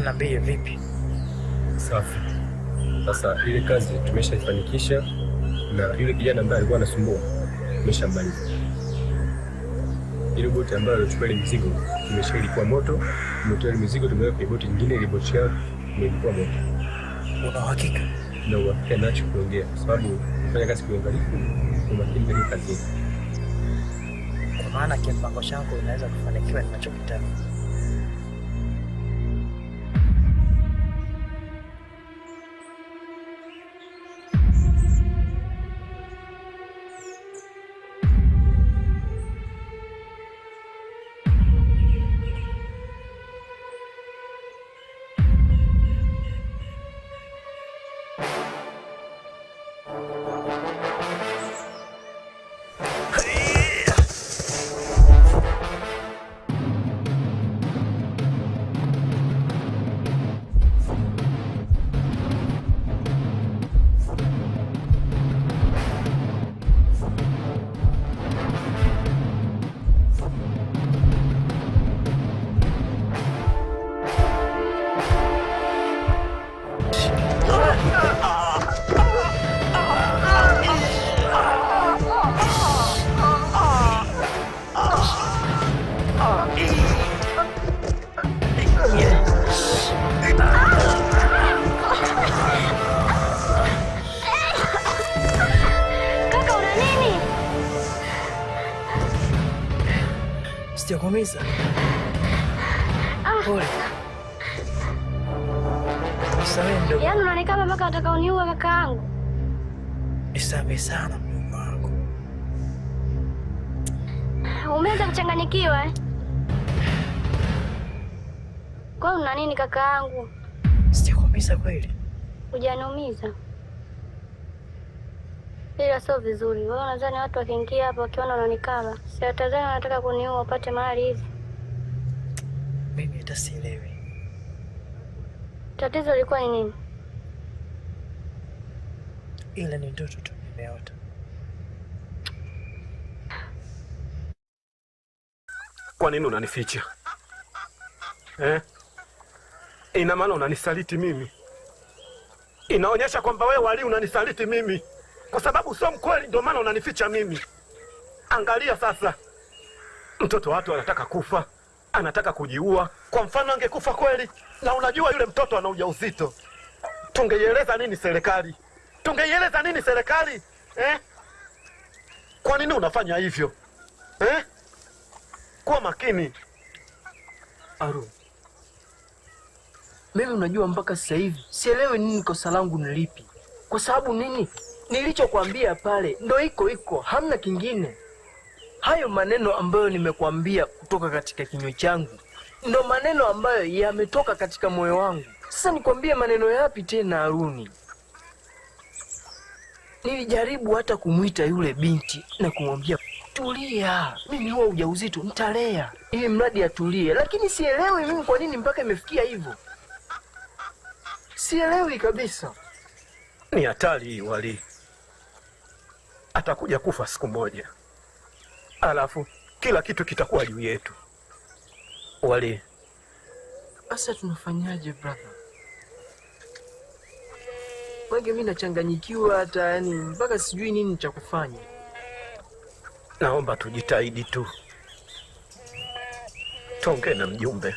Niambie vipi? Safi. Sasa ile kazi tumeshaifanikisha na yule kijana ambaye alikuwa anasumbua tumeshamaliza. Ile boti ambayo ilichukua ile mizigo tumeshailipua moto, tumetoa ile mizigo tumeweka kwenye boti nyingine, ile boti yao imelipua moto. Una uhakika? Na uhakika nacho kuongea kwa sababu kufanya kazi kwa uangalifu kwa makini kwenye kazi. Kwa maana kiwango changu inaweza kufanikiwa ninachokitaka. Sijakuumiza? Pole. Sawa ndio. Yaani unaonekana mpaka unataka uniue kakaangu. Nisamehe sana Mungu wangu. Umeanza kuchanganyikiwa eh? Kwa una nini kakaangu? Sijakuumiza kweli? Hujaniumiza. Ila sio vizuri. Wewe unadhani watu wakiingia hapa wakiona unanikaba, si watazani wanataka kuniua wapate mali hizi? Mimi hata sielewi. Tatizo lilikuwa ni nini? Ila ni ndoto tu nimeota. Kwa nini unanificha? Ina maana unanisaliti mimi. Inaonyesha kwamba wewe wali unanisaliti mimi. Kwa sababu sio mkweli ndio maana unanificha mimi. Angalia sasa. Mtoto watu anataka kufa, anataka kujiua. Kwa mfano angekufa kweli na unajua yule mtoto ana ujauzito. Tungeieleza nini serikali? Tungeieleza nini serikali? Kwa nini unafanya hivyo? Kuwa makini. Aru. Mimi unajua mpaka sasa hivi sielewi nini kosa langu ni lipi. Kwa sababu nini? Nilichokuambia pale ndo iko hamna kingine. Hayo maneno ambayo nimekuambia kutoka katika kinywa changu ndo maneno ambayo yametoka katika moyo wangu. Sasa nikwambie maneno yapi tena Aruni? Nilijaribu hata kumwita yule binti na kumwambia tulia, mimi huwa ujauzito nitalea, ili mradi atulie, lakini sielewi mimi kwa nini mpaka imefikia hivyo. Sielewi kabisa. Ni hatari hii wali. Atakuja kufa siku moja. Alafu kila kitu kitakuwa juu yetu. Wali. Sasa tunafanyaje brother? Wage mimi nachanganyikiwa hata yani mpaka sijui nini cha kufanya. Naomba tujitahidi tu. Tuongee na mjumbe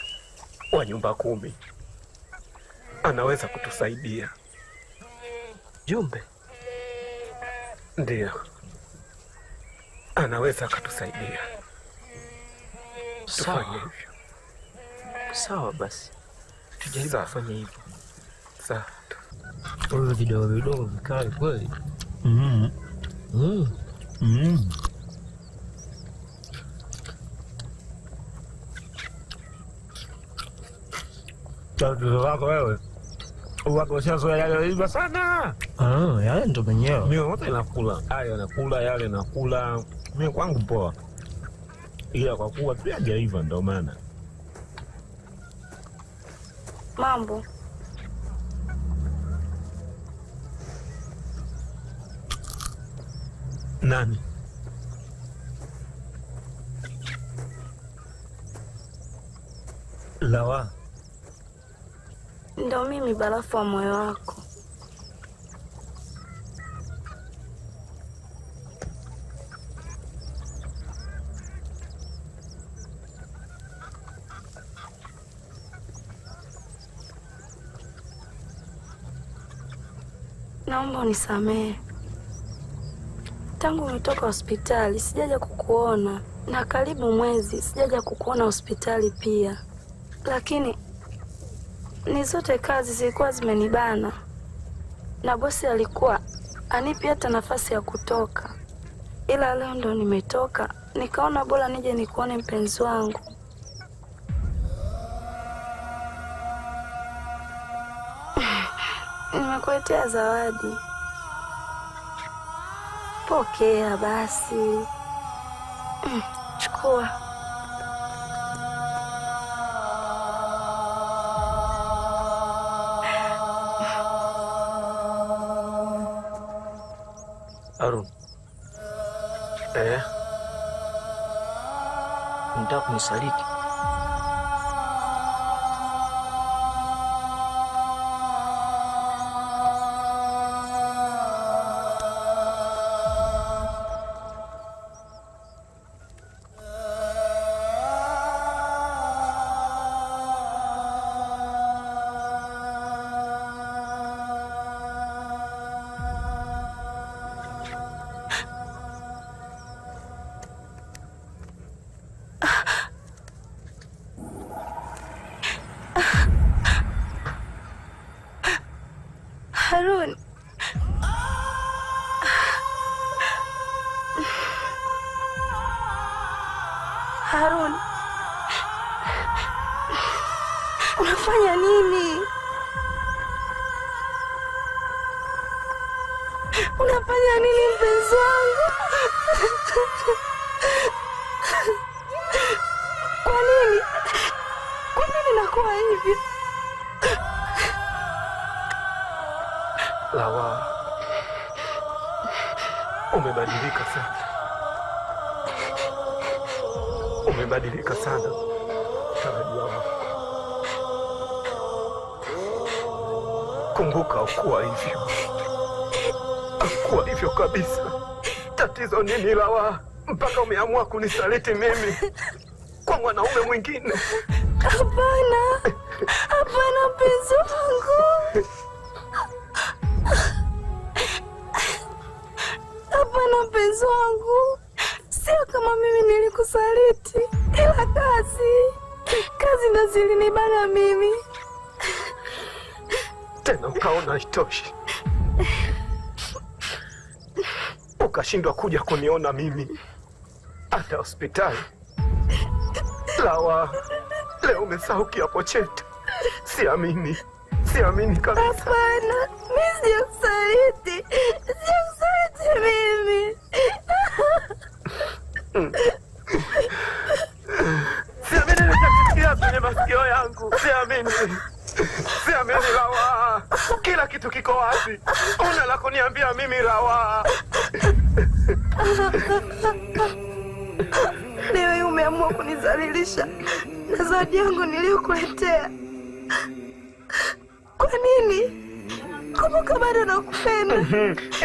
wa nyumba 10. Anaweza kutusaidia. Jumbe? Ndiyo. Anaweza kutusaidia. Tufanye hivyo. Sawa basi. Tujaribu kufanya hivyo. Sawa. Wewe video vikali kweli. Tatizo lako wewe. Wako shazoea yale hivyo sana. Yale ndo mwenyewe. Mimi wote nakula. Hayo nakula, yale nakula. Mimi kwangu poa. Ila kwa kuwa pia hajaiva ndo maana. Mambo. Nani? Lawa. Ndo mimi barafu wa moyo wako. Naomba unisamehe. Tangu umetoka hospitali sijaja kukuona, na karibu mwezi sijaja kukuona hospitali pia, lakini ni zote kazi zilikuwa zimenibana, na bosi alikuwa anipi hata nafasi ya kutoka, ila leo ndo nimetoka, nikaona bora nije nikuone mpenzi wangu. Nimekuletea zawadi. Pokea basi. Chukua. Harun. Unataka kunisaliti? Harun. Harun. Unafanya nini? Unafanya nini mpenzi wangu? Kwa nini? Kwa nini nakuwa hivi? Lawa, umebadilika sana. Umebadilika sana. Tarajia wako. Kumbuka ukuwa hivyo. Ukuwa hivyo kabisa. Tatizo nini Lawa? Mpaka umeamua kunisaliti mimi kwa mwanaume mwingine? Hapana. Hapana mpenzi wangu. Hapana mpenzi wangu. Sio kama mimi nilikusaliti, ila kazi ndo zilinibana mimi. Tena ukaona haitoshi, ukashindwa kuja kuniona mimi hata hospitali. Lawa, leo umesahau kiapo chetu. Siamini kabisa. Hapana, mimi sijakusaliti. Sijakusaliti mimi. Siamini nitakusikia kwenye masikio yangu. Siamini Lawa. Kila kitu kiko wazi. Una la kuniambia mimi Lawa? Leo umeamua kunizalilisha na zawadi yangu niliyokuletea. Kwa nini? Kumbuka bado nakupenda.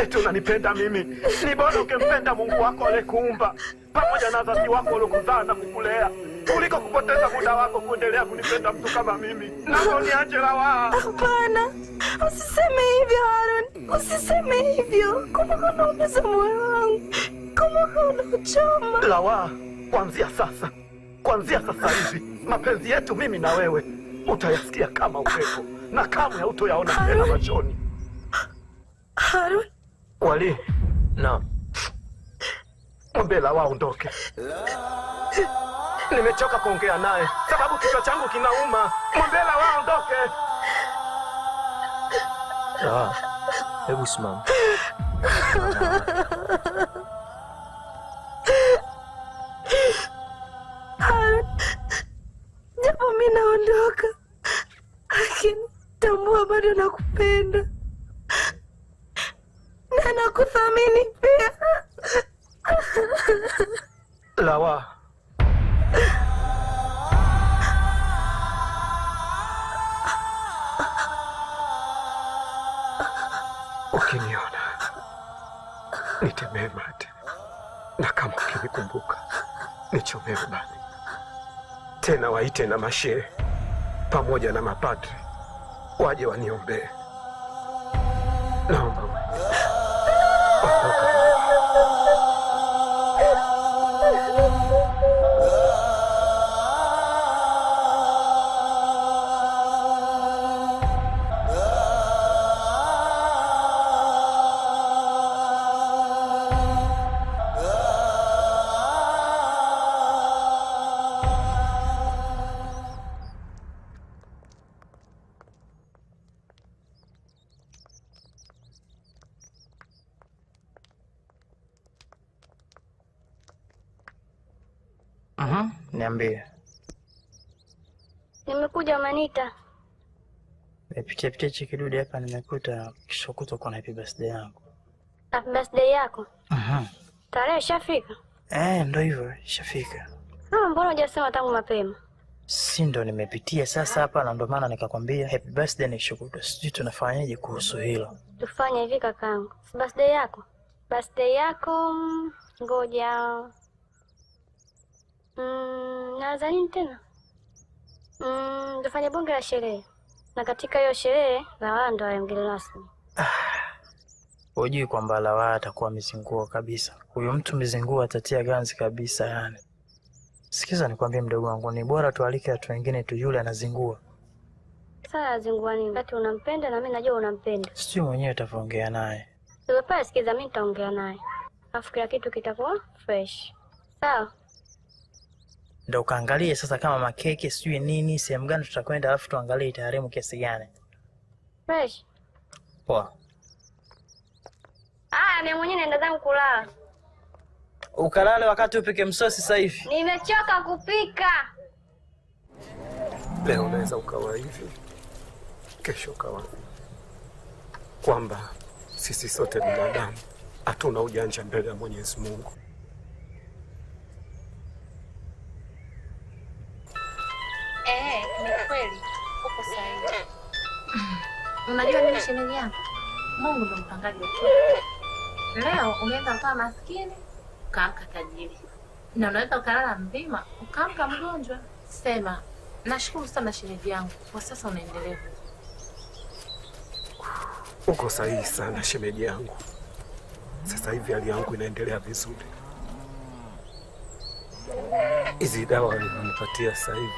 Eti unanipenda mimi? Ni bora ukempenda Mungu wako aliyekuumba pamoja na wazazi wako waliokuzaa na kukulea kuliko kupoteza muda wako kuendelea kunipenda mtu kama mimi. Naomba niache Lawa. Hapana, usiseme hivyo Harun. Usiseme hivyo. Kumbuka unaumiza moyo wangu. Kumbuka unauchoma. Lawa, kuanzia sasa hivi mapenzi yetu mimi na wewe utayasikia kama upepo na kamwe hautoyaona tena machoni. Harun. Wali, na mwambie Lawa aondoke. Nimechoka kuongea naye sababu kichwa changu kinauma. Mwambie Lawa aondoke. Hebu simama. Japo mimi naondoka, lakini tambua bado nakupenda na nakuthamini pia. Lawa, nichomee mate, na kama ukinikumbuka nichomee ubani. Tena waite na mashehe pamoja na mapadri waje waniombee. Naomba niambie. Nimekuja Manita. Nimepitia kidude hapa, nimekuta kesho kutwa kuna happy birthday yangu. Happy birthday yako? Tarehe ishafika? Ndio hivyo, ishafika. Mbona hujasema tangu mapema? Si ndo nimepitia sasa hapa na ndo maana nikakwambia happy birthday ni kesho kutwa. Sijui tunafanyaje kuhusu hilo. Tufanye hivi kakangu. Birthday yako? Birthday yako ngoja. Nadhani tena. Tufanye bonge la sherehe. Na katika hiyo sherehe Lawaa ndo awe mgeni rasmi. Hujui kwamba Lawaa atakuwa mizingua kabisa. Huyo mtu mizingua atatia ganzi kabisa yani. Sikiza nikwambie mdogo wangu, ni bora tualike watu wengine tu, yule anazingua. Sasa azingua nini? Kati unampenda na mimi najua unampenda. Sijui mwenyewe utaongea naye. Sio pale, sikiza mimi nitaongea naye. Alafu kila kitu kitakuwa fresh. Sawa? Ndio kaangalie sasa kama makeke sijui nini, sehemu gani tutakwenda, alafu tuangalie itaharimu kiasi gani. Fresh. Poa. Mimi mwenyewe naenda zangu kulala. Ukalale wakati upike msosi sasa hivi. Nimechoka kupika. Leo unaweza ukawa hivi, kesho ukawa kwamba sisi sote binadamu hatuna ujanja mbele ya Mwenyezi Mungu. Ni kweli. Uko sahihi. Unajua nini shemeji yangu? Mungu ndo mpangaji wa kila. Leo umeenda ukawa maskini, ukaamka tajiri. Na unaweza ukalala mzima, ukaamka mgonjwa. Sema, nashukuru sana shemeji yangu. Kwa sasa unaendelea. Uko sahihi sana shemeji yangu. Sasa hivi hali yangu inaendelea vizuri. Hizi dawa nilinipatia sasa hivi,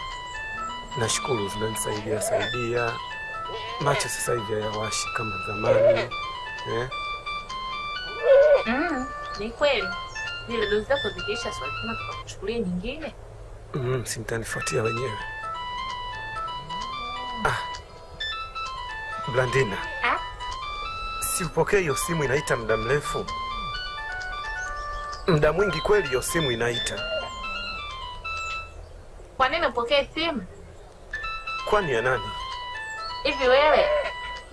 nashukuru zinanisaidia. Macho sasa hivi hayawashi kama zamani. Ni kweli. Zile dozi zako zikiisha swali kama tukakuchukulia nyingine. Si mtanifuatia wenyewe. Blandina. Si upokee hiyo simu, inaita muda mrefu. Muda mwingi kweli hiyo simu inaita. Kwa nini upokee simu? Kwani ya nani? Hivi wewe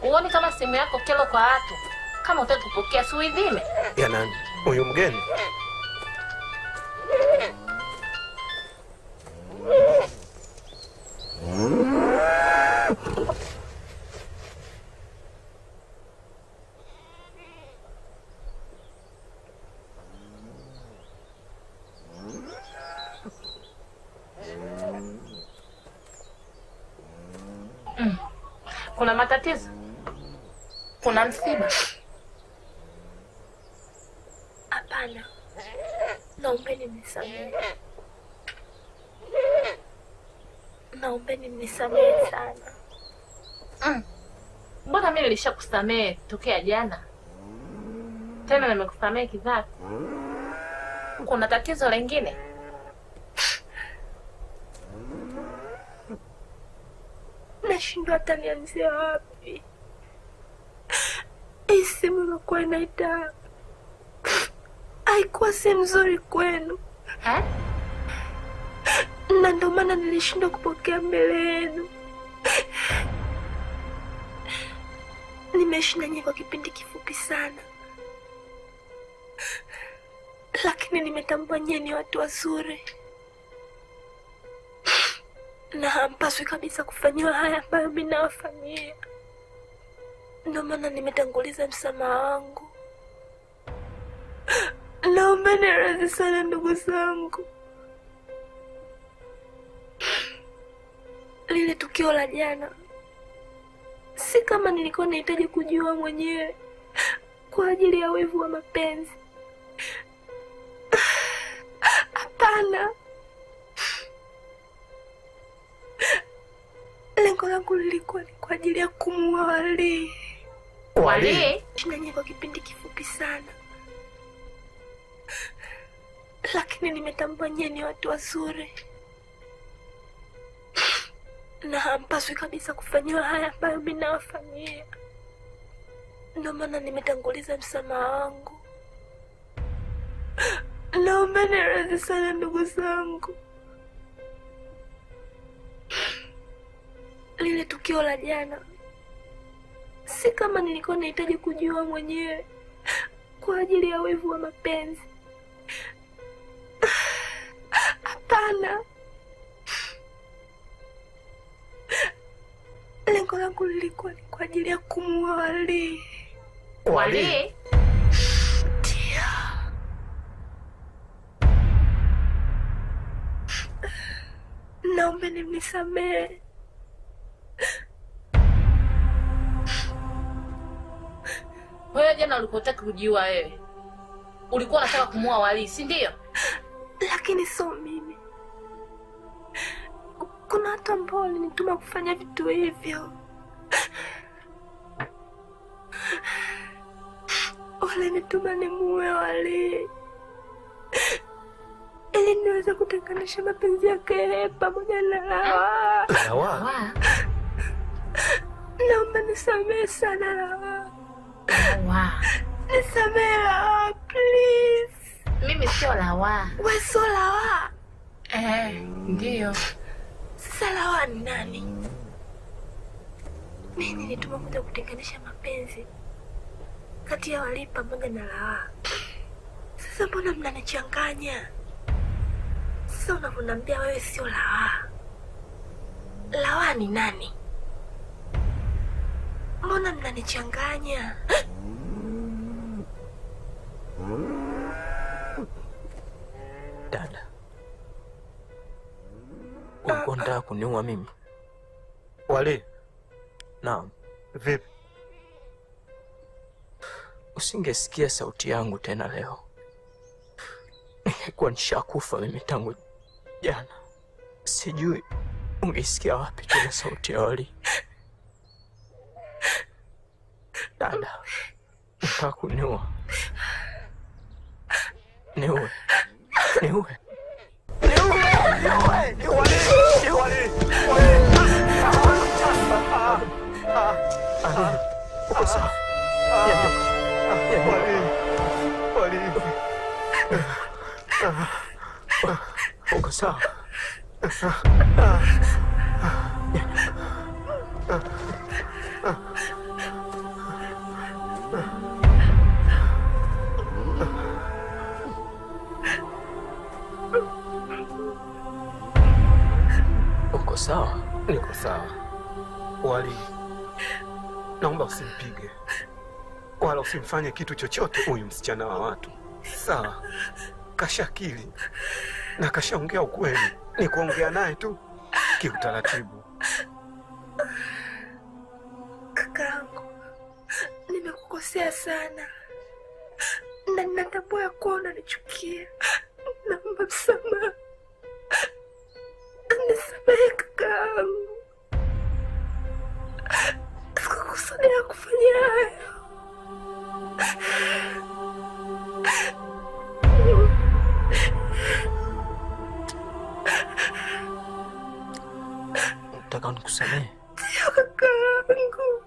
uone kama simu yako kelo kwa watu? Kama utaki kupokea si uizime. Ya nani? Huyu mgeni? Kuna matatizo? Kuna msiba? Hapana. Naombeni mnisamehe. Naombeni mnisamehe sana. Mbona mimi nilishakusamehe tokea jana? Tena nimekusamehe kidhati. Kuna tatizo lingine? Nashindwa hata nianzie wapi. Hii simu ilikuwa inaita. Haikuwa simu nzuri kwenu. Na ndio maana nilishindwa kupokea mbele yenu. Nimeishi nanyi kwa kipindi kifupi sana, lakini nimetambua nyinyi ni watu wazuri na hampaswi kabisa kufanyiwa haya ambayo mimi nawafanyia. Ndio maana nimetanguliza msamaha wangu. naomba niradhi sana ndugu zangu. Lile tukio la jana si kama nilikuwa nahitaji kujua mwenyewe kwa ajili ya wivu wa mapenzi. Hapana. Lengo langu lilikuwa ni kwa ajili ya kumuua Wali. Wali? Ndani kwa kipindi kifupi sana. Lakini nimetambua nyinyi ni watu wazuri. Na hampaswi kabisa kufanyiwa haya ambayo mimi nawafanyia. Ndio maana nimetanguliza msamaha wangu. Naomba niradhi sana ndugu zangu. Lile tukio la jana si kama nilikuwa nahitaji kujua mwenyewe kwa ajili ya wivu wa mapenzi. Hapana. Lengo langu lilikuwa ni kwa ajili ya kumuua Wali. Wali? Ndio. Naomba mnisamehe. Wewe jana ulipotaka kujiua wewe, ulikuwa unataka kumuua Wali, si ndio? Lakini sio mimi. Kuna watu ambao walinituma kufanya vitu hivyo. Walinituma nimuue Wali ili niweze kutenganisha mapenzi yake pamoja na Lawa. Lawa? Naomba nisamehe sana Lawa. Lawa. Nisamehe Lawa, please. Mimi sio Lawa. Wewe sio Lawa? Ndio. Sasa Lawa ni nani? Mimi nilituma kuja kutenganisha mapenzi kati ya Wali pamoja na Lawa. Sasa mbona mnanichanganya? Sasa unavyoniambia wewe sio Lawa. Lawa ni nani? Mbona mnanichanganya? Dada, ulikuwa unataka kuniua mimi? Wali? Naam. Vipi? Usingesikia sauti yangu tena leo, ningekuwa nishakufa mimi tangu jana. Sijui ungesikia wapi tena sauti ya Wali. Dada, unataka kuniua? Niue. Niue. Uko sawa? Uko sawa? Uko sawa? Niko sawa. Wali, naomba usimpige wala usimfanye kitu chochote huyu msichana wa watu. Sawa? Kashakili na kashaongea ukweli. Ni kuongea naye tu kiutaratibu. Kakaangu, nimekukosea sana na ninatambua ya kuwa unanichukia. Naomba msamaha. Nisamehe kakaangu. Sikukusudia kufanya hayo. Nataka nikusamehe. Sio kakaangu.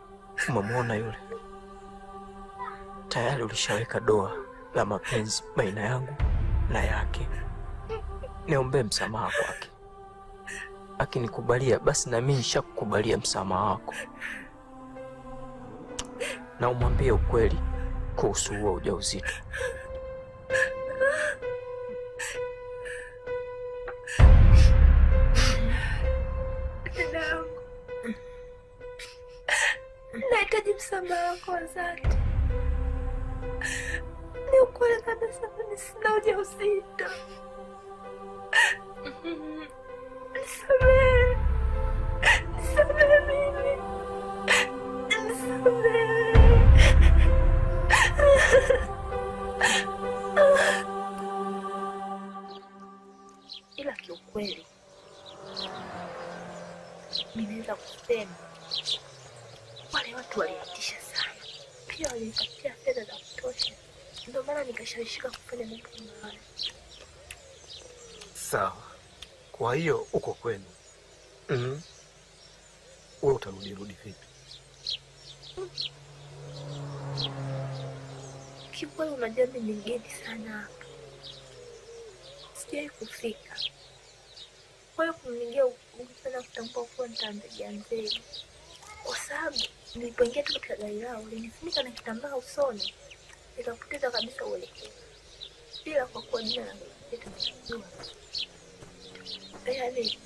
Umemwona yule? Tayari ulishaweka doa la mapenzi baina yangu na yake. Niombe msamaha kwake. Akinikubalia basi na mimi nishakukubalia msamaha wako. Na umwambie ukweli kuhusu huo ujauzito. Dadangu, nahitaji msamaha wako wa dhati. Ni ukweli kabisa, mimi sina ujauzito. Nisamehe. Nisamehe mimi. Nisamehe. Ila kiukweli ninaweza kusema wale watu waliitisha sana, pia walinipatia fedha za kutosha, ndio maana nikashawishika kufanya mambo kama haya. Sawa, kwa hiyo uko kwenu. Wewe utarudi vipi? Kiukweli unajua mimi ni mgeni sana hapa, sijawahi kufika. Kwa hiyo kumnigia ugumu sana kutambua kuwa nitaanzia nzeli, kwa sababu nilipoingia tu katika gari lao linifunika na kitambaa usoni, nikapoteza kabisa uelekeo, bila kwa kuwa jina la mtu mjua. Yaani,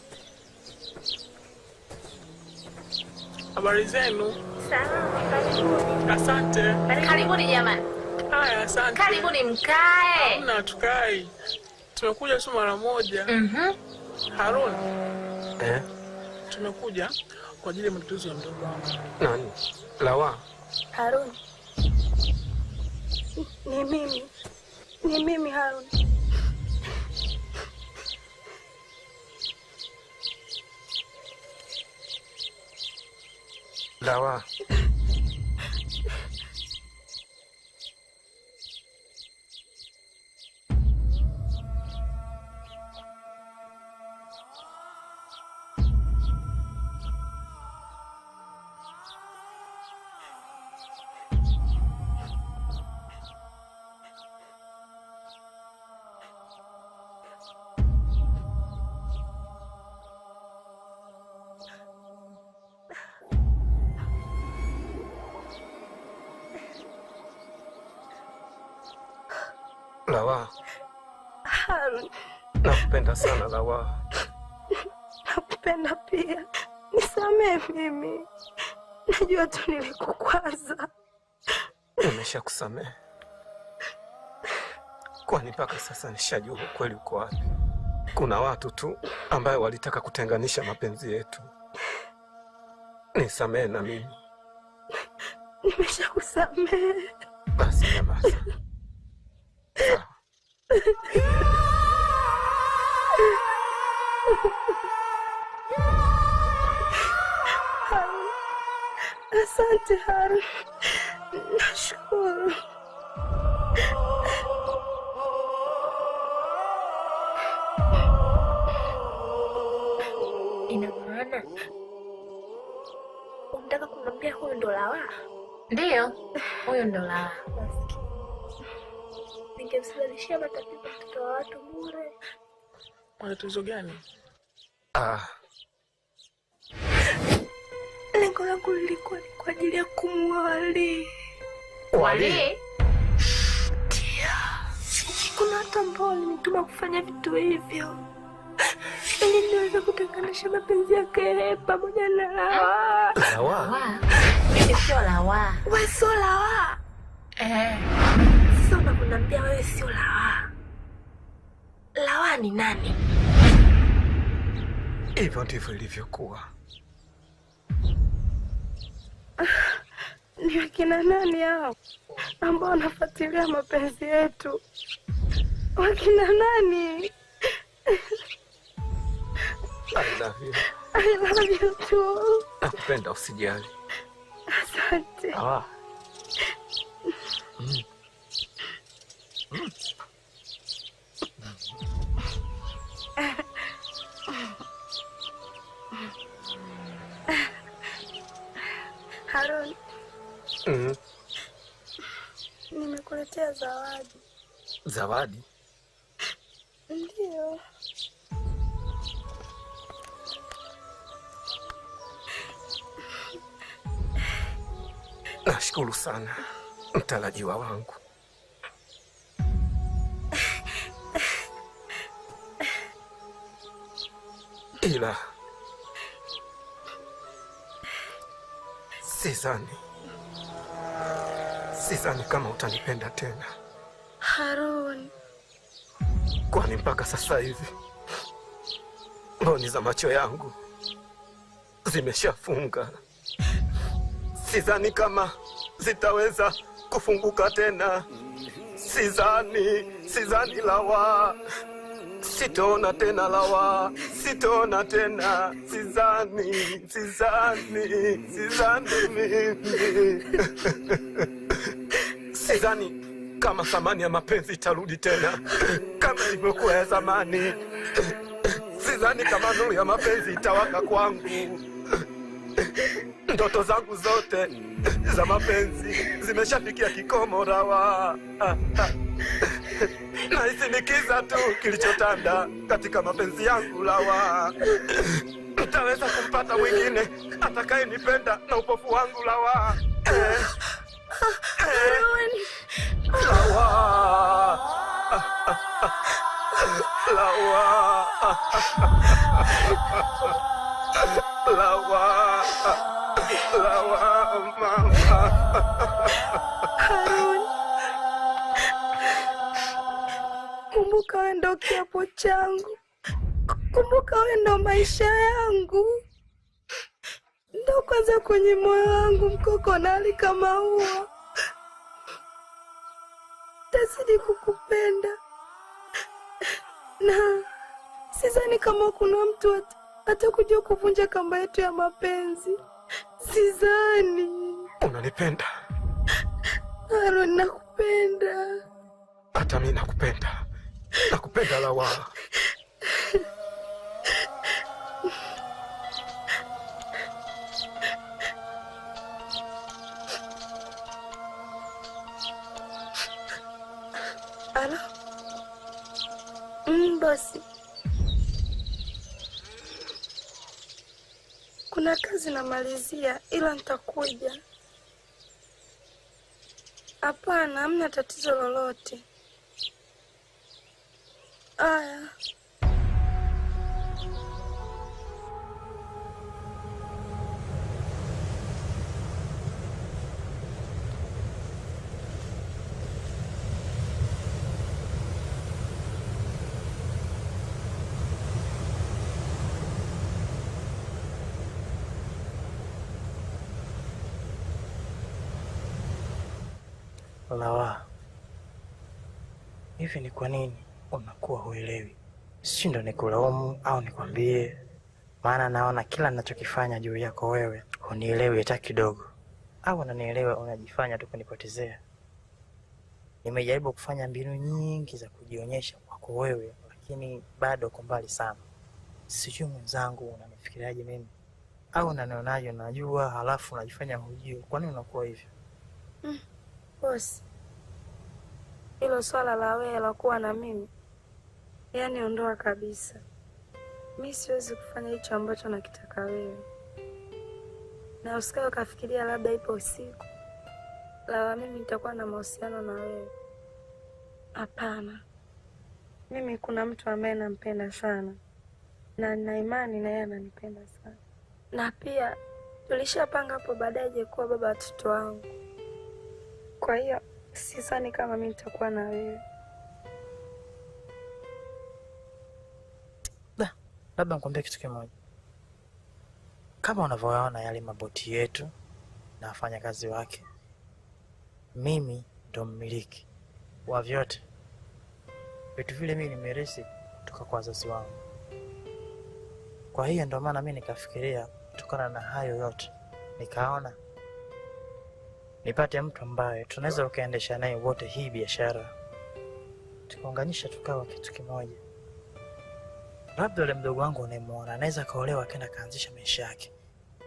habari zenu? salama, karibuni. Asante. Karibuni jamani. Haya, asante. Karibuni mkae. Hamna, tukai. Tumekuja tu mara moja. Harun. Tumekuja kwa ajili ya matatizo ya mdogo wangu. Nani? Lawa. Harun. Ni mimi. Ni mimi Harun. Lawa. Lawa. Harun. Nakupenda sana Lawa. Nakupenda pia. Nisamehe mimi. Najua tu nilikukwaza. Nimeshakusamehe. Kwani mpaka sasa nishajua ukweli uko wapi. Kuna watu tu ambao walitaka kutenganisha mapenzi yetu. Nisamehe na mimi. Nimeshakusamehe. Basi nyamaza. Asante Harun. Nashukuru. Ina maana unataka kumwambia huyu ndo Lawa? Ndio, huyu ndo Lawa. Ningemsababishia matatizo mtoto wa watu bure. Matatizo gani? Lengo langu lilikuwa ni kwa ajili ya kumwali. Wali? Ndio. Kuna watu ambao walinituma kufanya vitu hivyo ili niweze kutenganisha mapenzi yake pamoja na Lawa. Lawa? Mimi sio Lawa. Wewe sio Lawa? Sasa unaponiambia wewe sio Lawa, Lawa ni nani? Hivyo ndivyo ilivyokuwa. Ni wakina nani hao ambao wanafuatilia mapenzi yetu? Wakina nani? I love you. I love you too. Nakupenda, usijali. Asante. Harun. Nimekuletea zawadi. Zawadi? Ndio. Nashukuru sana mtarajiwa wangu. Ila sidhani kama utanipenda tena. Harun, kwani mpaka sasa hivi mboni za macho yangu zimeshafunga. Sidhani kama zitaweza kufunguka tena. Sidhani Lawa, sitaona tena Lawa, sitaona tena. Sidhani mimi. Sidhani kama thamani ya mapenzi itarudi tena kama ilivyokuwa ya zamani. Sidhani kama nuru ya mapenzi itawaka kwangu. Ndoto zangu zote za mapenzi zimeshafikia kikomo Lawa. Naisinikiza tu kilichotanda katika mapenzi yangu Lawa. Nitaweza kumpata mwingine atakayenipenda na upofu wangu Lawa. Lawa. Lawa. Lawa. Lawa mama. Harun, kumbuka wewe ndo kiapo changu. Kumbuka wewe ndo maisha yangu. Ndo kwanza kwenye moyo wangu mkokonali kama ua. Tazidi kukupenda. Na sidhani kama kuna mtu atakuja kuvunja kamba yetu ya mapenzi. Sidhani. Unanipenda? Harun, nakupenda. Hata mimi nakupenda. Nakupenda Lawa. Ala. Basi. Kuna kazi namalizia ila nitakuja. Hapana, hamna tatizo lolote. Aya. Lawa, hivi ni kwa nini unakuwa huelewi? Si ndo nikulaumu au nikwambie? Maana naona kila ninachokifanya juu yako wewe hunielewi hata kidogo. Au unanielewa, unajifanya tu kunipotezea. Nimejaribu kufanya mbinu nyingi za kujionyesha kwako wewe, lakini bado uko mbali sana. Sijui mwenzangu unanifikiriaje mimi? Au unanionaje unajua halafu unajifanya hujui? Kwa nini unakuwa hivyo? Bosi, hilo swala la wewe la kuwa na mimi, yaani ondoa kabisa. Mimi siwezi kufanya hicho ambacho nakitaka wewe. Na usikae ukafikiria labda ipo usiku Lawa mimi nitakuwa na mahusiano na wewe. Hapana. Mimi kuna mtu ambaye nampenda sana. Na nina imani na yeye ananipenda sana. Na pia tulishapanga hapo baadaye kuwa baba watoto wangu. Kwa hiyo sidhani kama mimi nitakuwa na wewe. Labda nikwambie kitu kimoja. Kama unavyoona yale maboti yetu na wafanyakazi wake, mimi ndo mmiliki wa vyote. Vitu vile mimi nimerisi kutoka kwa wazazi wangu. Kwa hiyo ndo maana mimi nikafikiria kutokana na hayo yote, nikaona nipate mtu ambaye tunaweza ukaendesha naye wote hii biashara, tukaunganisha tukawa kitu kimoja. Labda yule mdogo wangu unayemuona anaweza kaolewa akaenda kaanzisha maisha yake.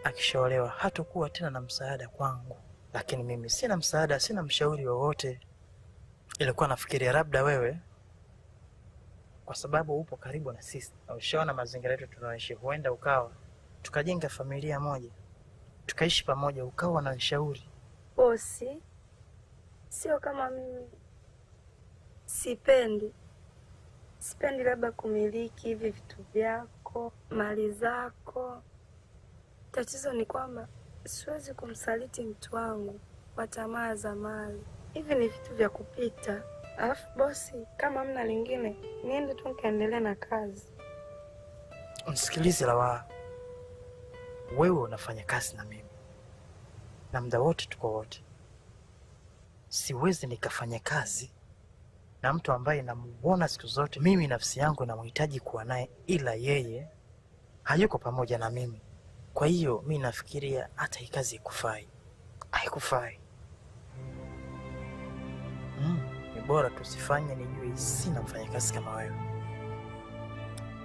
Akishaolewa hatakuwa tena na msaada kwangu. Lakini mimi sina msaada, sina mshauri wowote. Ilikuwa nafikiria labda wewe, kwa sababu upo karibu na sisi na ushaona mazingira yetu tunaoishi, huenda ukawa tukajenga familia moja, tukaishi pamoja, ukawa na ushauri. Bosi, sio kama mimi sipendi labda kumiliki hivi vitu vyako, mali zako. Tatizo ni kwamba siwezi kumsaliti mtu wangu kwa tamaa za mali. Hivi ni vitu vya kupita. Alafu bosi, kama mna lingine, niende tu nikaendelea na kazi. Msikilize Lawaa, wewe unafanya kazi na mimi na muda wote tuko wote. Siwezi nikafanya kazi na mtu ambaye namuona siku zote. Mimi nafsi yangu namhitaji kuwa naye, ila yeye hayuko pamoja na mimi. Kwa hiyo mi nafikiria hata hii kazi haikufai, haikufai. Ni bora tusifanye, nijue sina mfanyakazi kama wewe.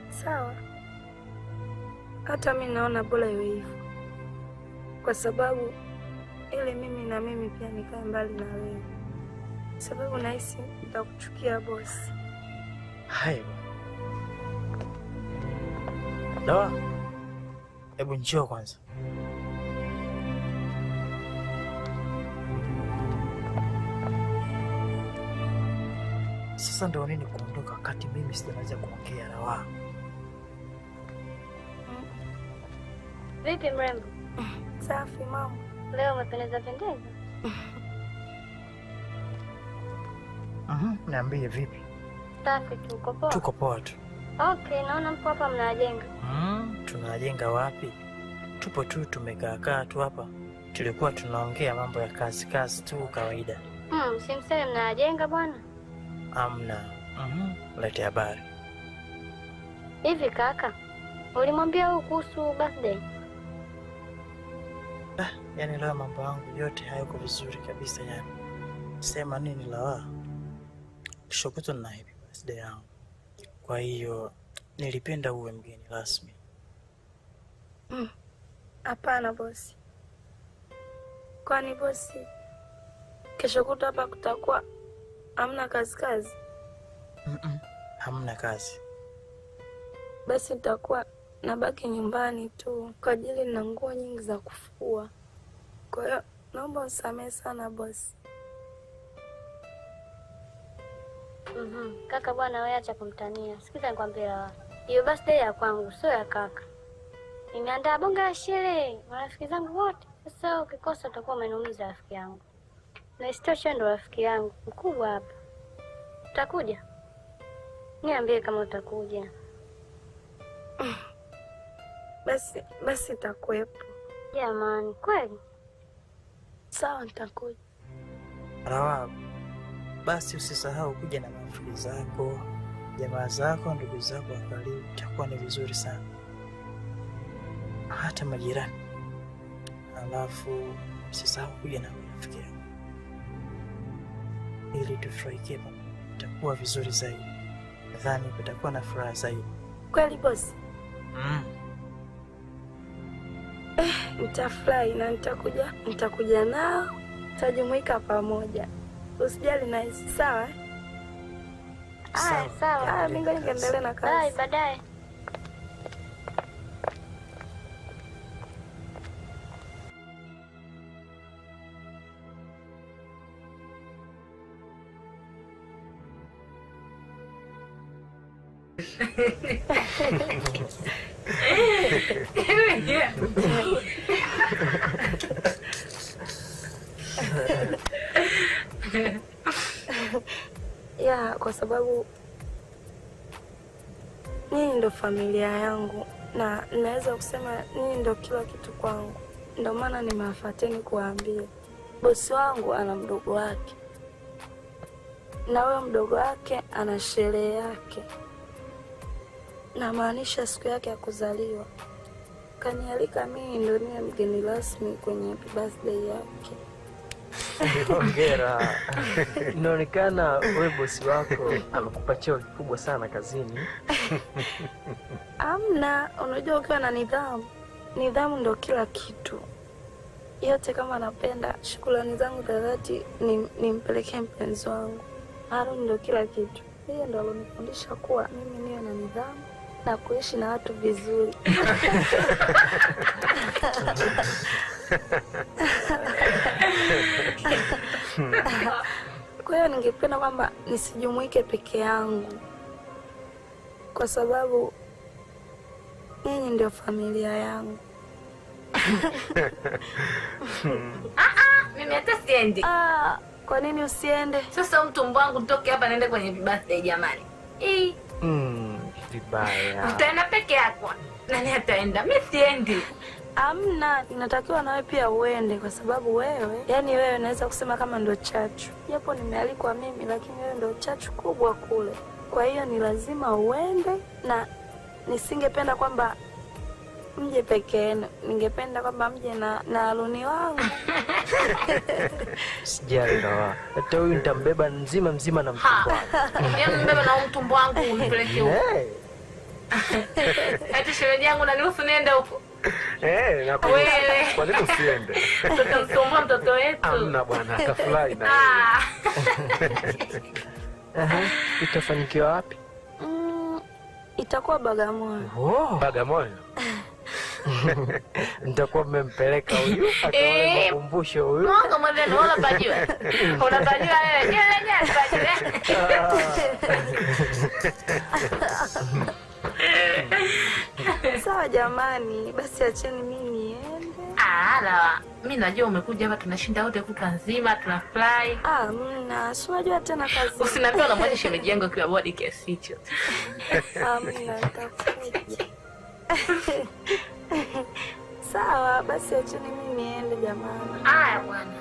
Sawa, hata mi naona bora iwe hivyo, kwa sababu ili mimi pia nikae mbali na wewe, sababu nahisi nitakuchukia bosi. Hayo Dawa, hebu njoo kwanza. Sasa ndio nini kuondoka wakati mimi sijaweza kuongea na wao? Vipi mrembo? Safi mama. Leo umependeza pendeza. Niambie vipi? Safi tu, uko poa? Tuko poa tu. Okay, naona mpo hapa mnajenga. Tunajenga wapi? Tupo tu tumekaa tu hapa. Tulikuwa tunaongea mambo ya kazi tu kawaida. Simseme mnajenga bwana. Amna. Lete habari. Hivi kaka, ulimwambia huyu kuhusu birthday? Yani leo mambo yangu yote hayako vizuri kabisa yani. Sema nini Lawaa? Kesho kutwa na happy birthday yangu. Kwa hiyo nilipenda uwe mgeni rasmi. Hapana bosi. Kwani bosi, kesho kutwa hapa kutakuwa hamna kazi? Hamna kazi. Basi nitakuwa nabaki nyumbani tu kwa ajili na nguo nyingi za kufua. Kwa hiyo naomba usamehe sana bosi. Kaka bwana, wewe acha kumtania. Sikiza nikwambie Lawaa, hiyo birthday ya kwangu sio ya kaka. Nimeandaa bonga ya sherehe, marafiki zangu wote. Sasa ukikosa utakuwa umeniumiza rafiki yangu. Na isitoshe ndo rafiki yangu mkubwa hapa. Utakuja? Niambie kama utakuja. Basi nitakuwepo. Jamani, kweli? Sawa, nitakuja. Lawaa, basi usisahau kuja na marafiki zako, jamaa zako, ndugu zako wa karibu. Itakuwa ni vizuri sana, hata majirani. Alafu usisahau kuja na marafiki yako ili tufurahikie pamoja. Itakuwa vizuri zaidi. Nadhani kutakuwa na furaha zaidi. Kweli bosi? Nitafurahi na nitakuja nao, tutajumuika pamoja. Usijali na hisi, sawa? Sawa. Mimi ngoja niendelee na kazi. Bye, baadaye. Ya, kwa sababu nyinyi ndo familia yangu na naweza kusema nyinyi ndo kila kitu kwangu. Ndio maana nimewafuateni kuwaambia. Bosi wangu ana mdogo wake, na huyo mdogo wake ana sherehe yake, namaanisha siku yake ya kuzaliwa. Kanialika mimi ndo niwe mgeni rasmi kwenye happy birthday yake. Hongera. Inaonekana wewe bosi wako amekupa cheo kikubwa sana kazini. Amna, unajua ukiwa na nidhamu ndo kila kitu. Yote kama napenda, shukrani zangu za dhati nimpelekee mpenzi wangu. Haron ndo kila kitu. Yeye ndo alonifundisha kuwa mimi niwe na nidhamu na kuishi na watu vizuri. Kwa hiyo ningependa kwamba nisijumuike peke yangu, kwa sababu nyinyi ndio familia yangu. Mimi hata siendi. Kwa nini usiende? Sasa mtumbo wangu nitoke hapa niende kwenye birthday jamani. Vibaya. Utaenda peke yako. Nani ataenda? Mimi siendi. Amna, inatakiwa nawe pia uende kwa sababu wewe, yani wewe naweza kusema kama ndo chachu. Japo nimealikwa mimi lakini wewe ndo chachu kubwa kule. Kwa hiyo ni lazima uende na nisingependa kwamba mje peke yenu. Ningependa kwamba mje na aluni wangu. Sijali Rawa. Hata huyu nitambeba mzima na mtumbo wangu. Yeye mbeba na mtumbo wangu unipeleke huko. Hata shemeji yangu na niruhusu niende huko. Na kwa nini usiende? Tutamsumbua mtoto wetu. Amna bwana, atafurahi na yeye. Itafanikiwa wapi? Itakuwa Bagamoyo. Bagamoyo? Nitakuwa mmempeleka huyu akaone makumbusho huyu. Mwanga mwenendo unapajua. Unapajua wewe. Nyenye Sawa jamani, basi acheni mimi niende. La, mimi najua umekuja hapa tunashinda wote kutwa nzima, tunafly. Mna, si unajua tena kazi. Usiniambie unamwacha shemeji yangu kwa body kiasi hicho. Mna, nitakuja. Sawa, basi acheni mimi niende jamani. Haya bwana.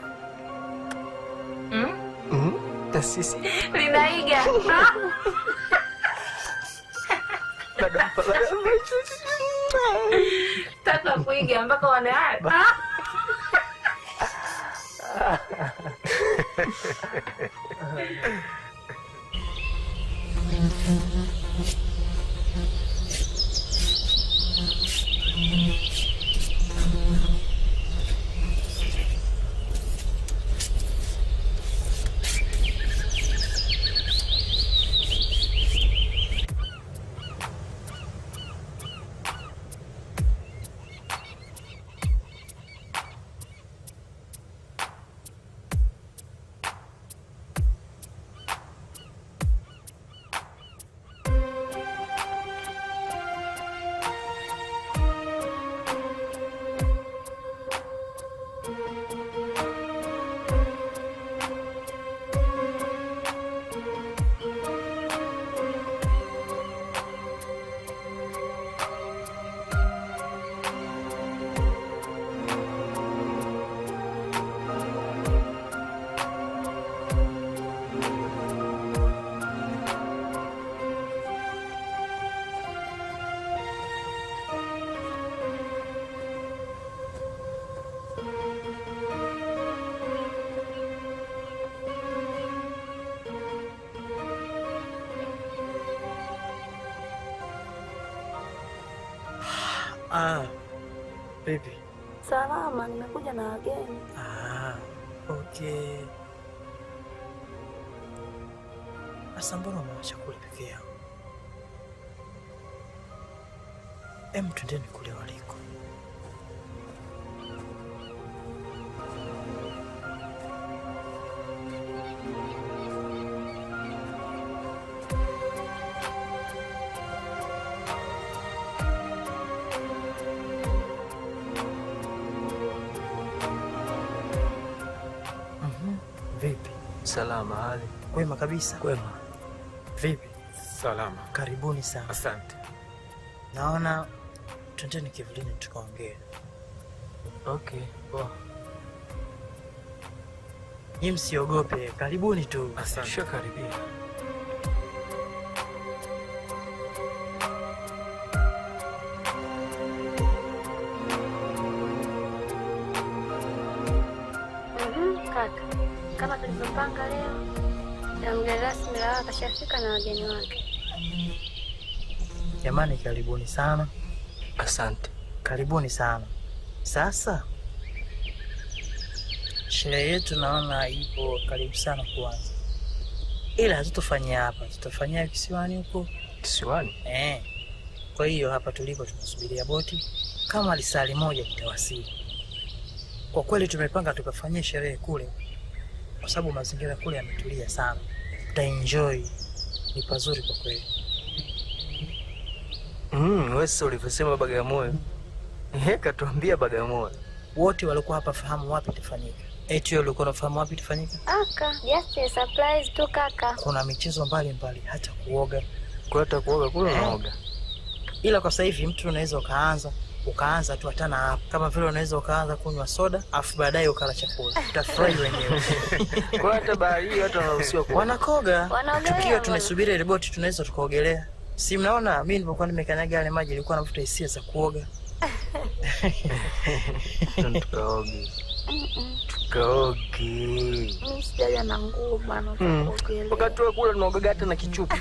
Tasisi. Linaiga. Taka kuiga mpaka wanaada. Baby. Salama, nimekuja na wageni. Okay. Asa mbona umeacha kule peke yako? Twendeni kule waliko. Vipi? Salama hali. Kwema kabisa. Kwema. Vipi? Salama. Karibuni sana. Asante. Naona twendeni kivulini tukaongea. Okay, poa. Nyinyi msiogope, karibuni tu. Asante. Tushakaribia. Kaka, kama tulivyopanga leo, na mgeni rasmi Rawa akashafika na wageni wake. Jamani, karibuni sana. Asante. Karibuni sana. Sasa sherehe yetu naona ipo karibu sana kuanza, ila hatutofanyia hapa, tutafanyia kisiwani huko. Kisiwani? Kwa hiyo hapa tulipo tunasubiria boti, kama lisali moja litawasili. Kwa kweli tumepanga tukafanyia sherehe kule, kwa sababu mazingira kule yametulia sana. Tutaenjoy, ni pazuri kwa kweli. Wewe sasa ulivyosema Bagamoyo. Katuambia Bagamoyo. Wote walikuwa hapa fahamu wapi tufanyike. Eti ulikuwa unafahamu wapi tufanyike? Aka, just a surprise tu kaka. Kuna michezo mbalimbali hata kuoga. Hata kuoga kule unaoga. Ila kwa sasa hivi mtu unaweza ukaanza tu hata na hapo. Kama vile unaweza ukaanza kunywa soda afu baadaye ukala chakula. Utafurahi wenyewe. Kwa hata bahari hata wanaruhusiwa kuoga. Wanakoga. Tukiwa tunasubiri ile boti tunaweza tukaogelea. Si mnaona mimi nilipokuwa nimekanyaga yale maji ilikuwa navuta hisia za kuoga. Tukaoge. Tukaoge. Mimi sijaja na nguo bana kuogelea. Wakati wa kula tunaoga hata na kichupa.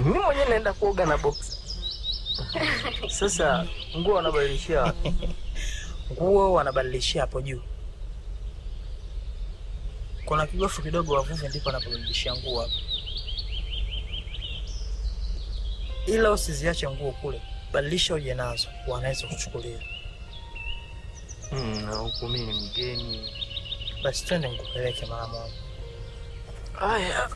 Mimi mwenyewe naenda kuoga na box. Sasa nguo wanabadilishia. Nguo wanabadilishia hapo juu. Kuna kigofu kidogo wavuvi ndipo wanabadilishia nguo hapo. Ila usiziache nguo kule. Badilisha uje nazo. Wanaweza kuchukulia. Na huku mimi ni mgeni. Basi twende nikupeleke mara moja. Aya.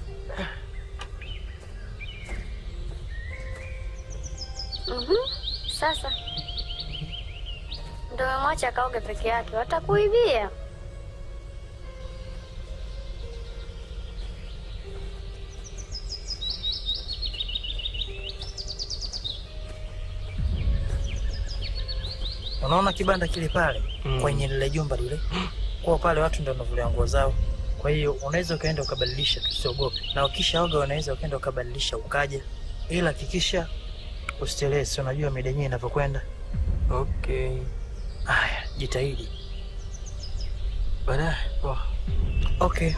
Sasa ndio umemwacha kaoge peke yake, watakuibia. Unaona kibanda kile pale kwenye lile jumba lile? Kwa pale watu ndio wanavulia nguo zao. Kwa hiyo unaweza ukaenda ukabadilisha, tusiogope. Na ukishaoga unaweza ukaenda ukabadilisha ukaje. Ila hakikisha usiteleze, unajua mida yenyewe inapokwenda. Okay. Haya, jitahidi. Baadaye. Okay.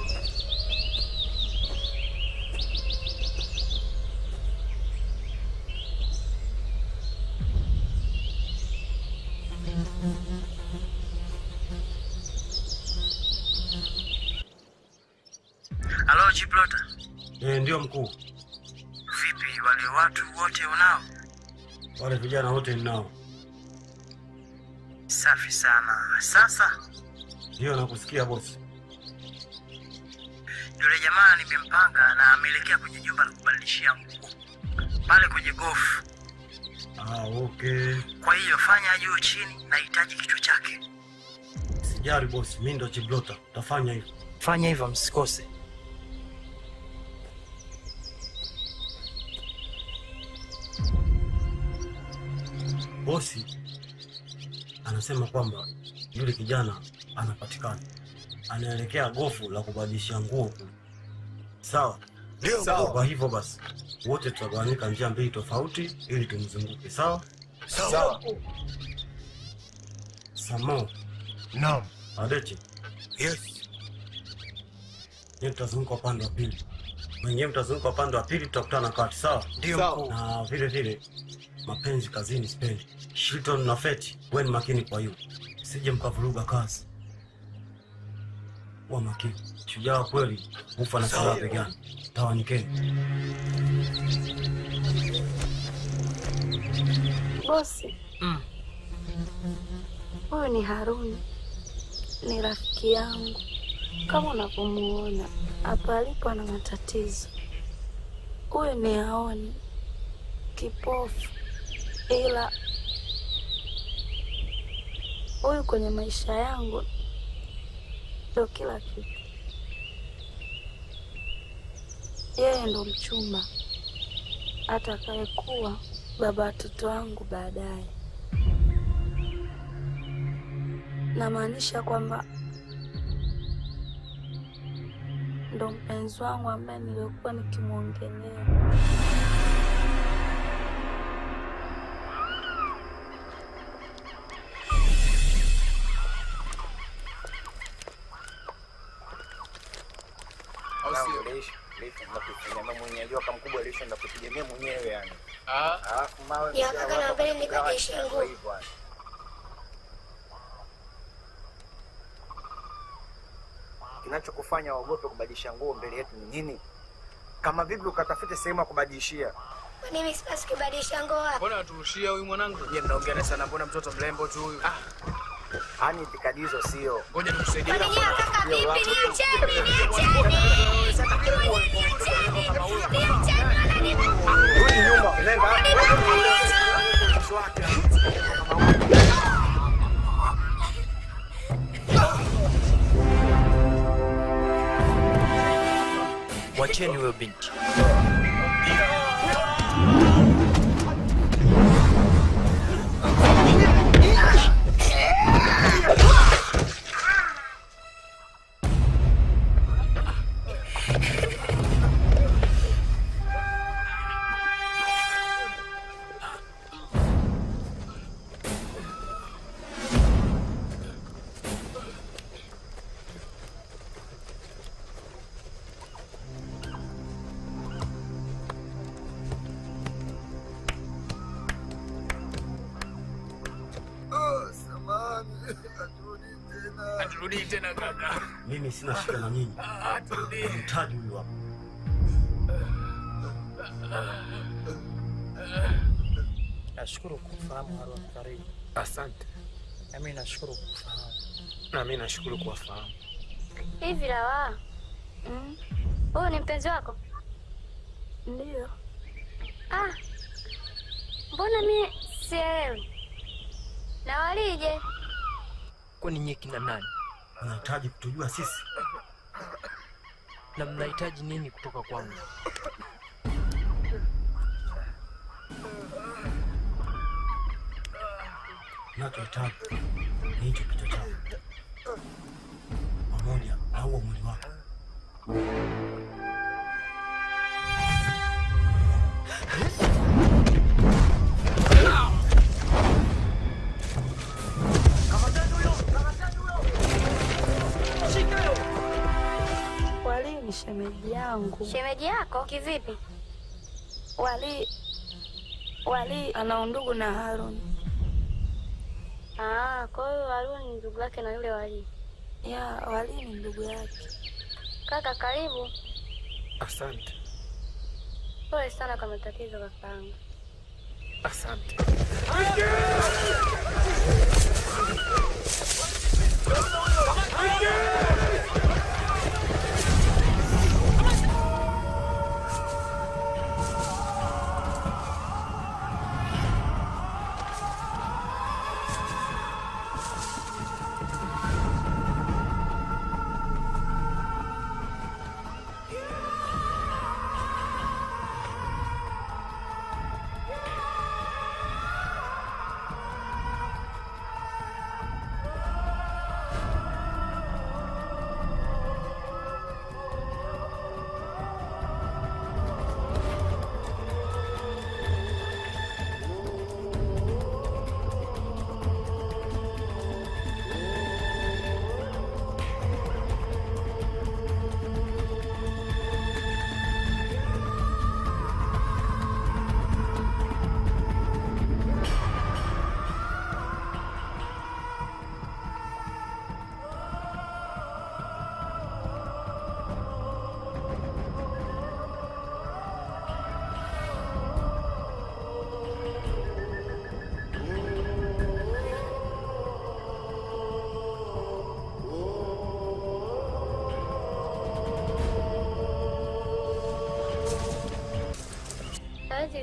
Halo Chiplota. Ndio mkuu. Vipi wale watu wote unao? Wale vijana wote ninao. Safi sana. Sasa ndio nakusikia bosi. Yule jamaa nimempanga na ameelekea kwenye jumba la kubadilishia nguo. Pale kwenye gofu. Okay. Kwa hiyo fanya juu chini, nahitaji kichwa chake. Sijari bosi, mimi ndo Chiplota. Tafanya hivyo. Fanya hivyo msikose. Bosi anasema kwamba yule kijana anapatikana. Anaelekea gofu la kubadilisha nguo. Sawa? Ndio. Sawa. Kwa hivyo basi wote tutagawanyika njia mbili tofauti ili tumzunguke. Sawa? Sawa. Samo. Naam. Adeche. Yes. Nyie mtazunguka upande wa pili. Mwenyewe mtazunguka upande wa pili, tutakutana kati. Sawa? Ndio mkuu. Na vile vile mapenzi kazini sipendi. Shilton na Feti, weni makini kwa hiyo. Sije mkavuruga kazi. Wa makini. Shujaa kweli, ufa na sala begani. Tawanikeni. Bosi. Huyu ni Haruni. Ni rafiki yangu. Kama unavyomuona, hapa alipo na matatizo. Huyu ni haoni. Kipofu. Ila huyu kwenye maisha yangu ndio kila kitu. Yeye ndo mchumba atakayekuwa baba watoto wangu baadaye. Namaanisha kwamba ndo mpenzi wangu ambaye nilikuwa nikimwongelea. Kinachokufanya waogope kubadilisha nguo mbele yetu ni nini? Kama vipi ukatafute sehemu ya kubadilishia? Kwa nini sipasi kubadilisha nguo hapa? Mbona unaturushia huyu mwanangu? Je, mnaongea sana, mbona mtoto mlembo tu huyu? Hani itikadi hizo sio. Ngoja nikusaidie. Kwa nini kaka vipi? Niacheni. Rudi nyuma, nenda. Mwacheni huyo binti. Aturudi tena kaka. Mimi sina shida na nyinyi. Mtaji huyu hapa. Nashukuru kufahamu Harun, karibu. Asante. Mimi nashukuru kufahamu. Na mimi nashukuru kuwafahamu. Hivi Lawa, huyu ni mpenzi wako? Ndio. Mbona mimi sielewi? Na walije? Kwani nyie kina nani? Unahitaji kutujua sisi? Na mnahitaji nini kutoka kwangu? Nachohitaji ni hicho kichwa chako pamoja na huo mwili wako. Wali ni shemeji yangu. Shemeji yako kivipi? Wali ana undugu na Harun. Kwa hiyo Harun ni ndugu yake na yule Wali. Ya, Wali ni ndugu yake. Kaka karibu. Asante. Pole sana kwa matatizo kakaangu. Asante.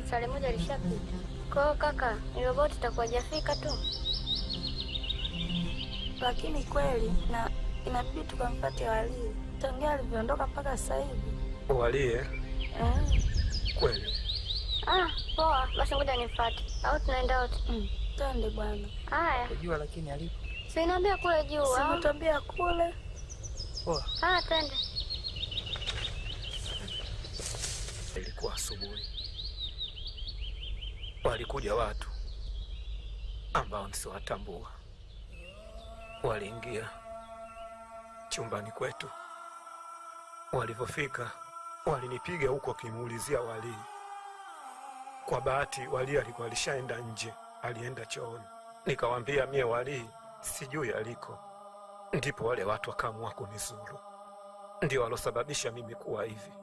Sale moja lishapita. Kwa hiyo kaka, ile boti itakuwa hajafika tu. Lakini kweli na inabidi tukampate Wali. Tangia alivyoondoka mpaka sasa hivi. Wali kweli. Poa, basi ngoja nifuate. Au tunaenda wote? Twende bwana. Haya. Unajua lakini alipo. Si niambia kule juu. Si niambia kule. Poa. Twende. Ilikuwa asubuhi. Walikuja watu ambao nisiwatambua. Waliingia chumbani kwetu. Walipofika walinipiga huko wakimuulizia Wali. Kwa bahati Wali alikuwa alishaenda nje, alienda chooni. Nikawaambia mie Wali sijui aliko. Ndipo wale watu wakaamua kunizuru. Ndio walosababisha mimi kuwa hivi.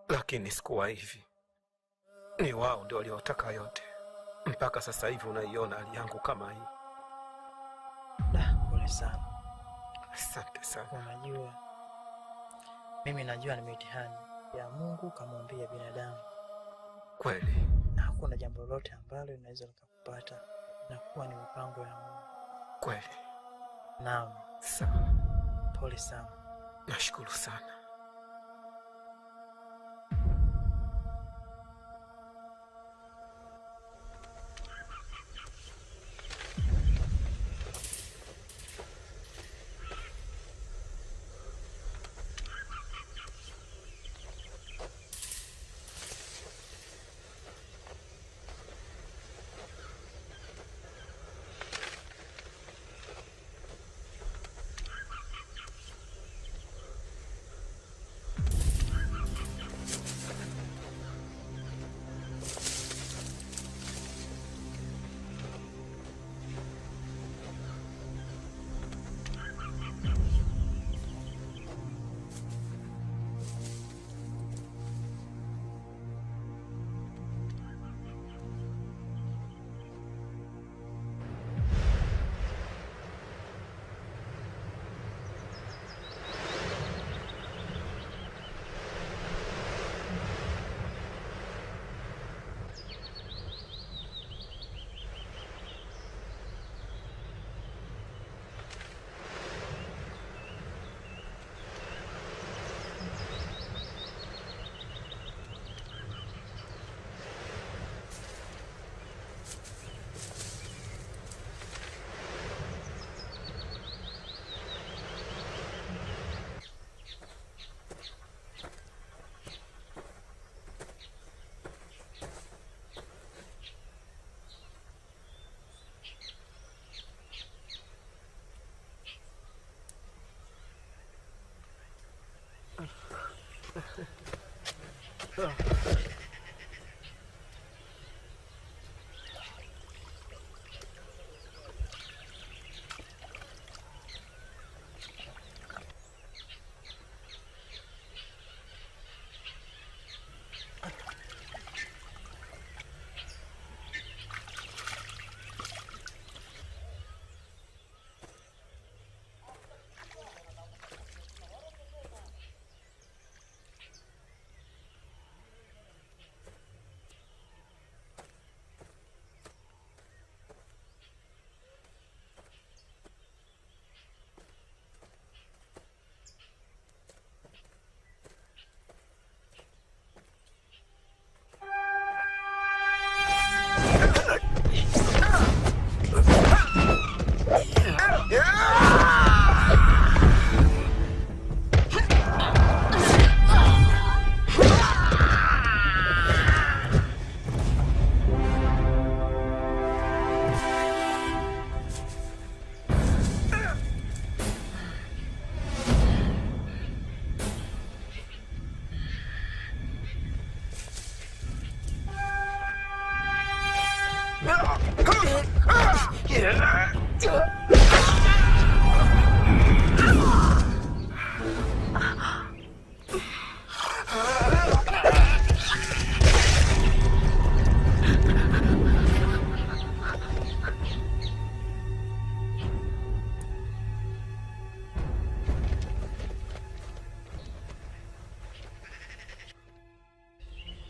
Lakini sikuwa hivi. Ni wao ndio waliotaka yote. Mpaka sasa hivi unaiona hali yangu kama hii. Pole sana. Asante sana. Unajua, mimi najua ni mitihani ya Mungu kamwambia binadamu. Kweli. Na hakuna jambo lolote ambalo linaweza likakupata na kuwa ni mipango ya Mungu. Kweli. Naam. Sawa. Pole sana. Nashukuru sana.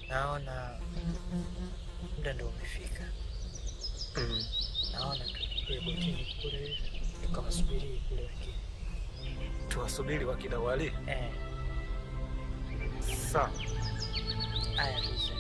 Naona muda ndio umefika. Naona tukue botini kule tukawasubiri kule wengine. Tuwasubiri wakina wale? Sawa. Aya, tuze.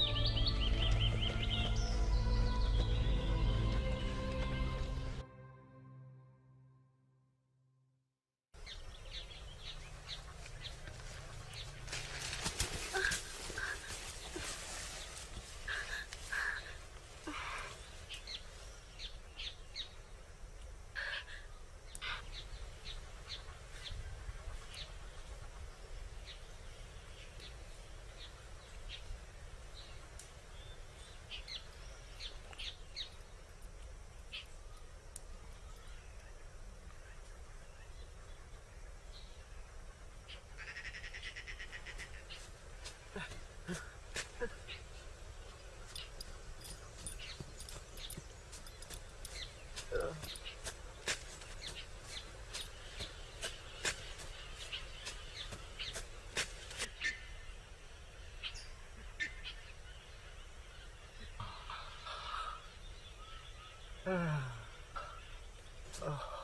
Oh.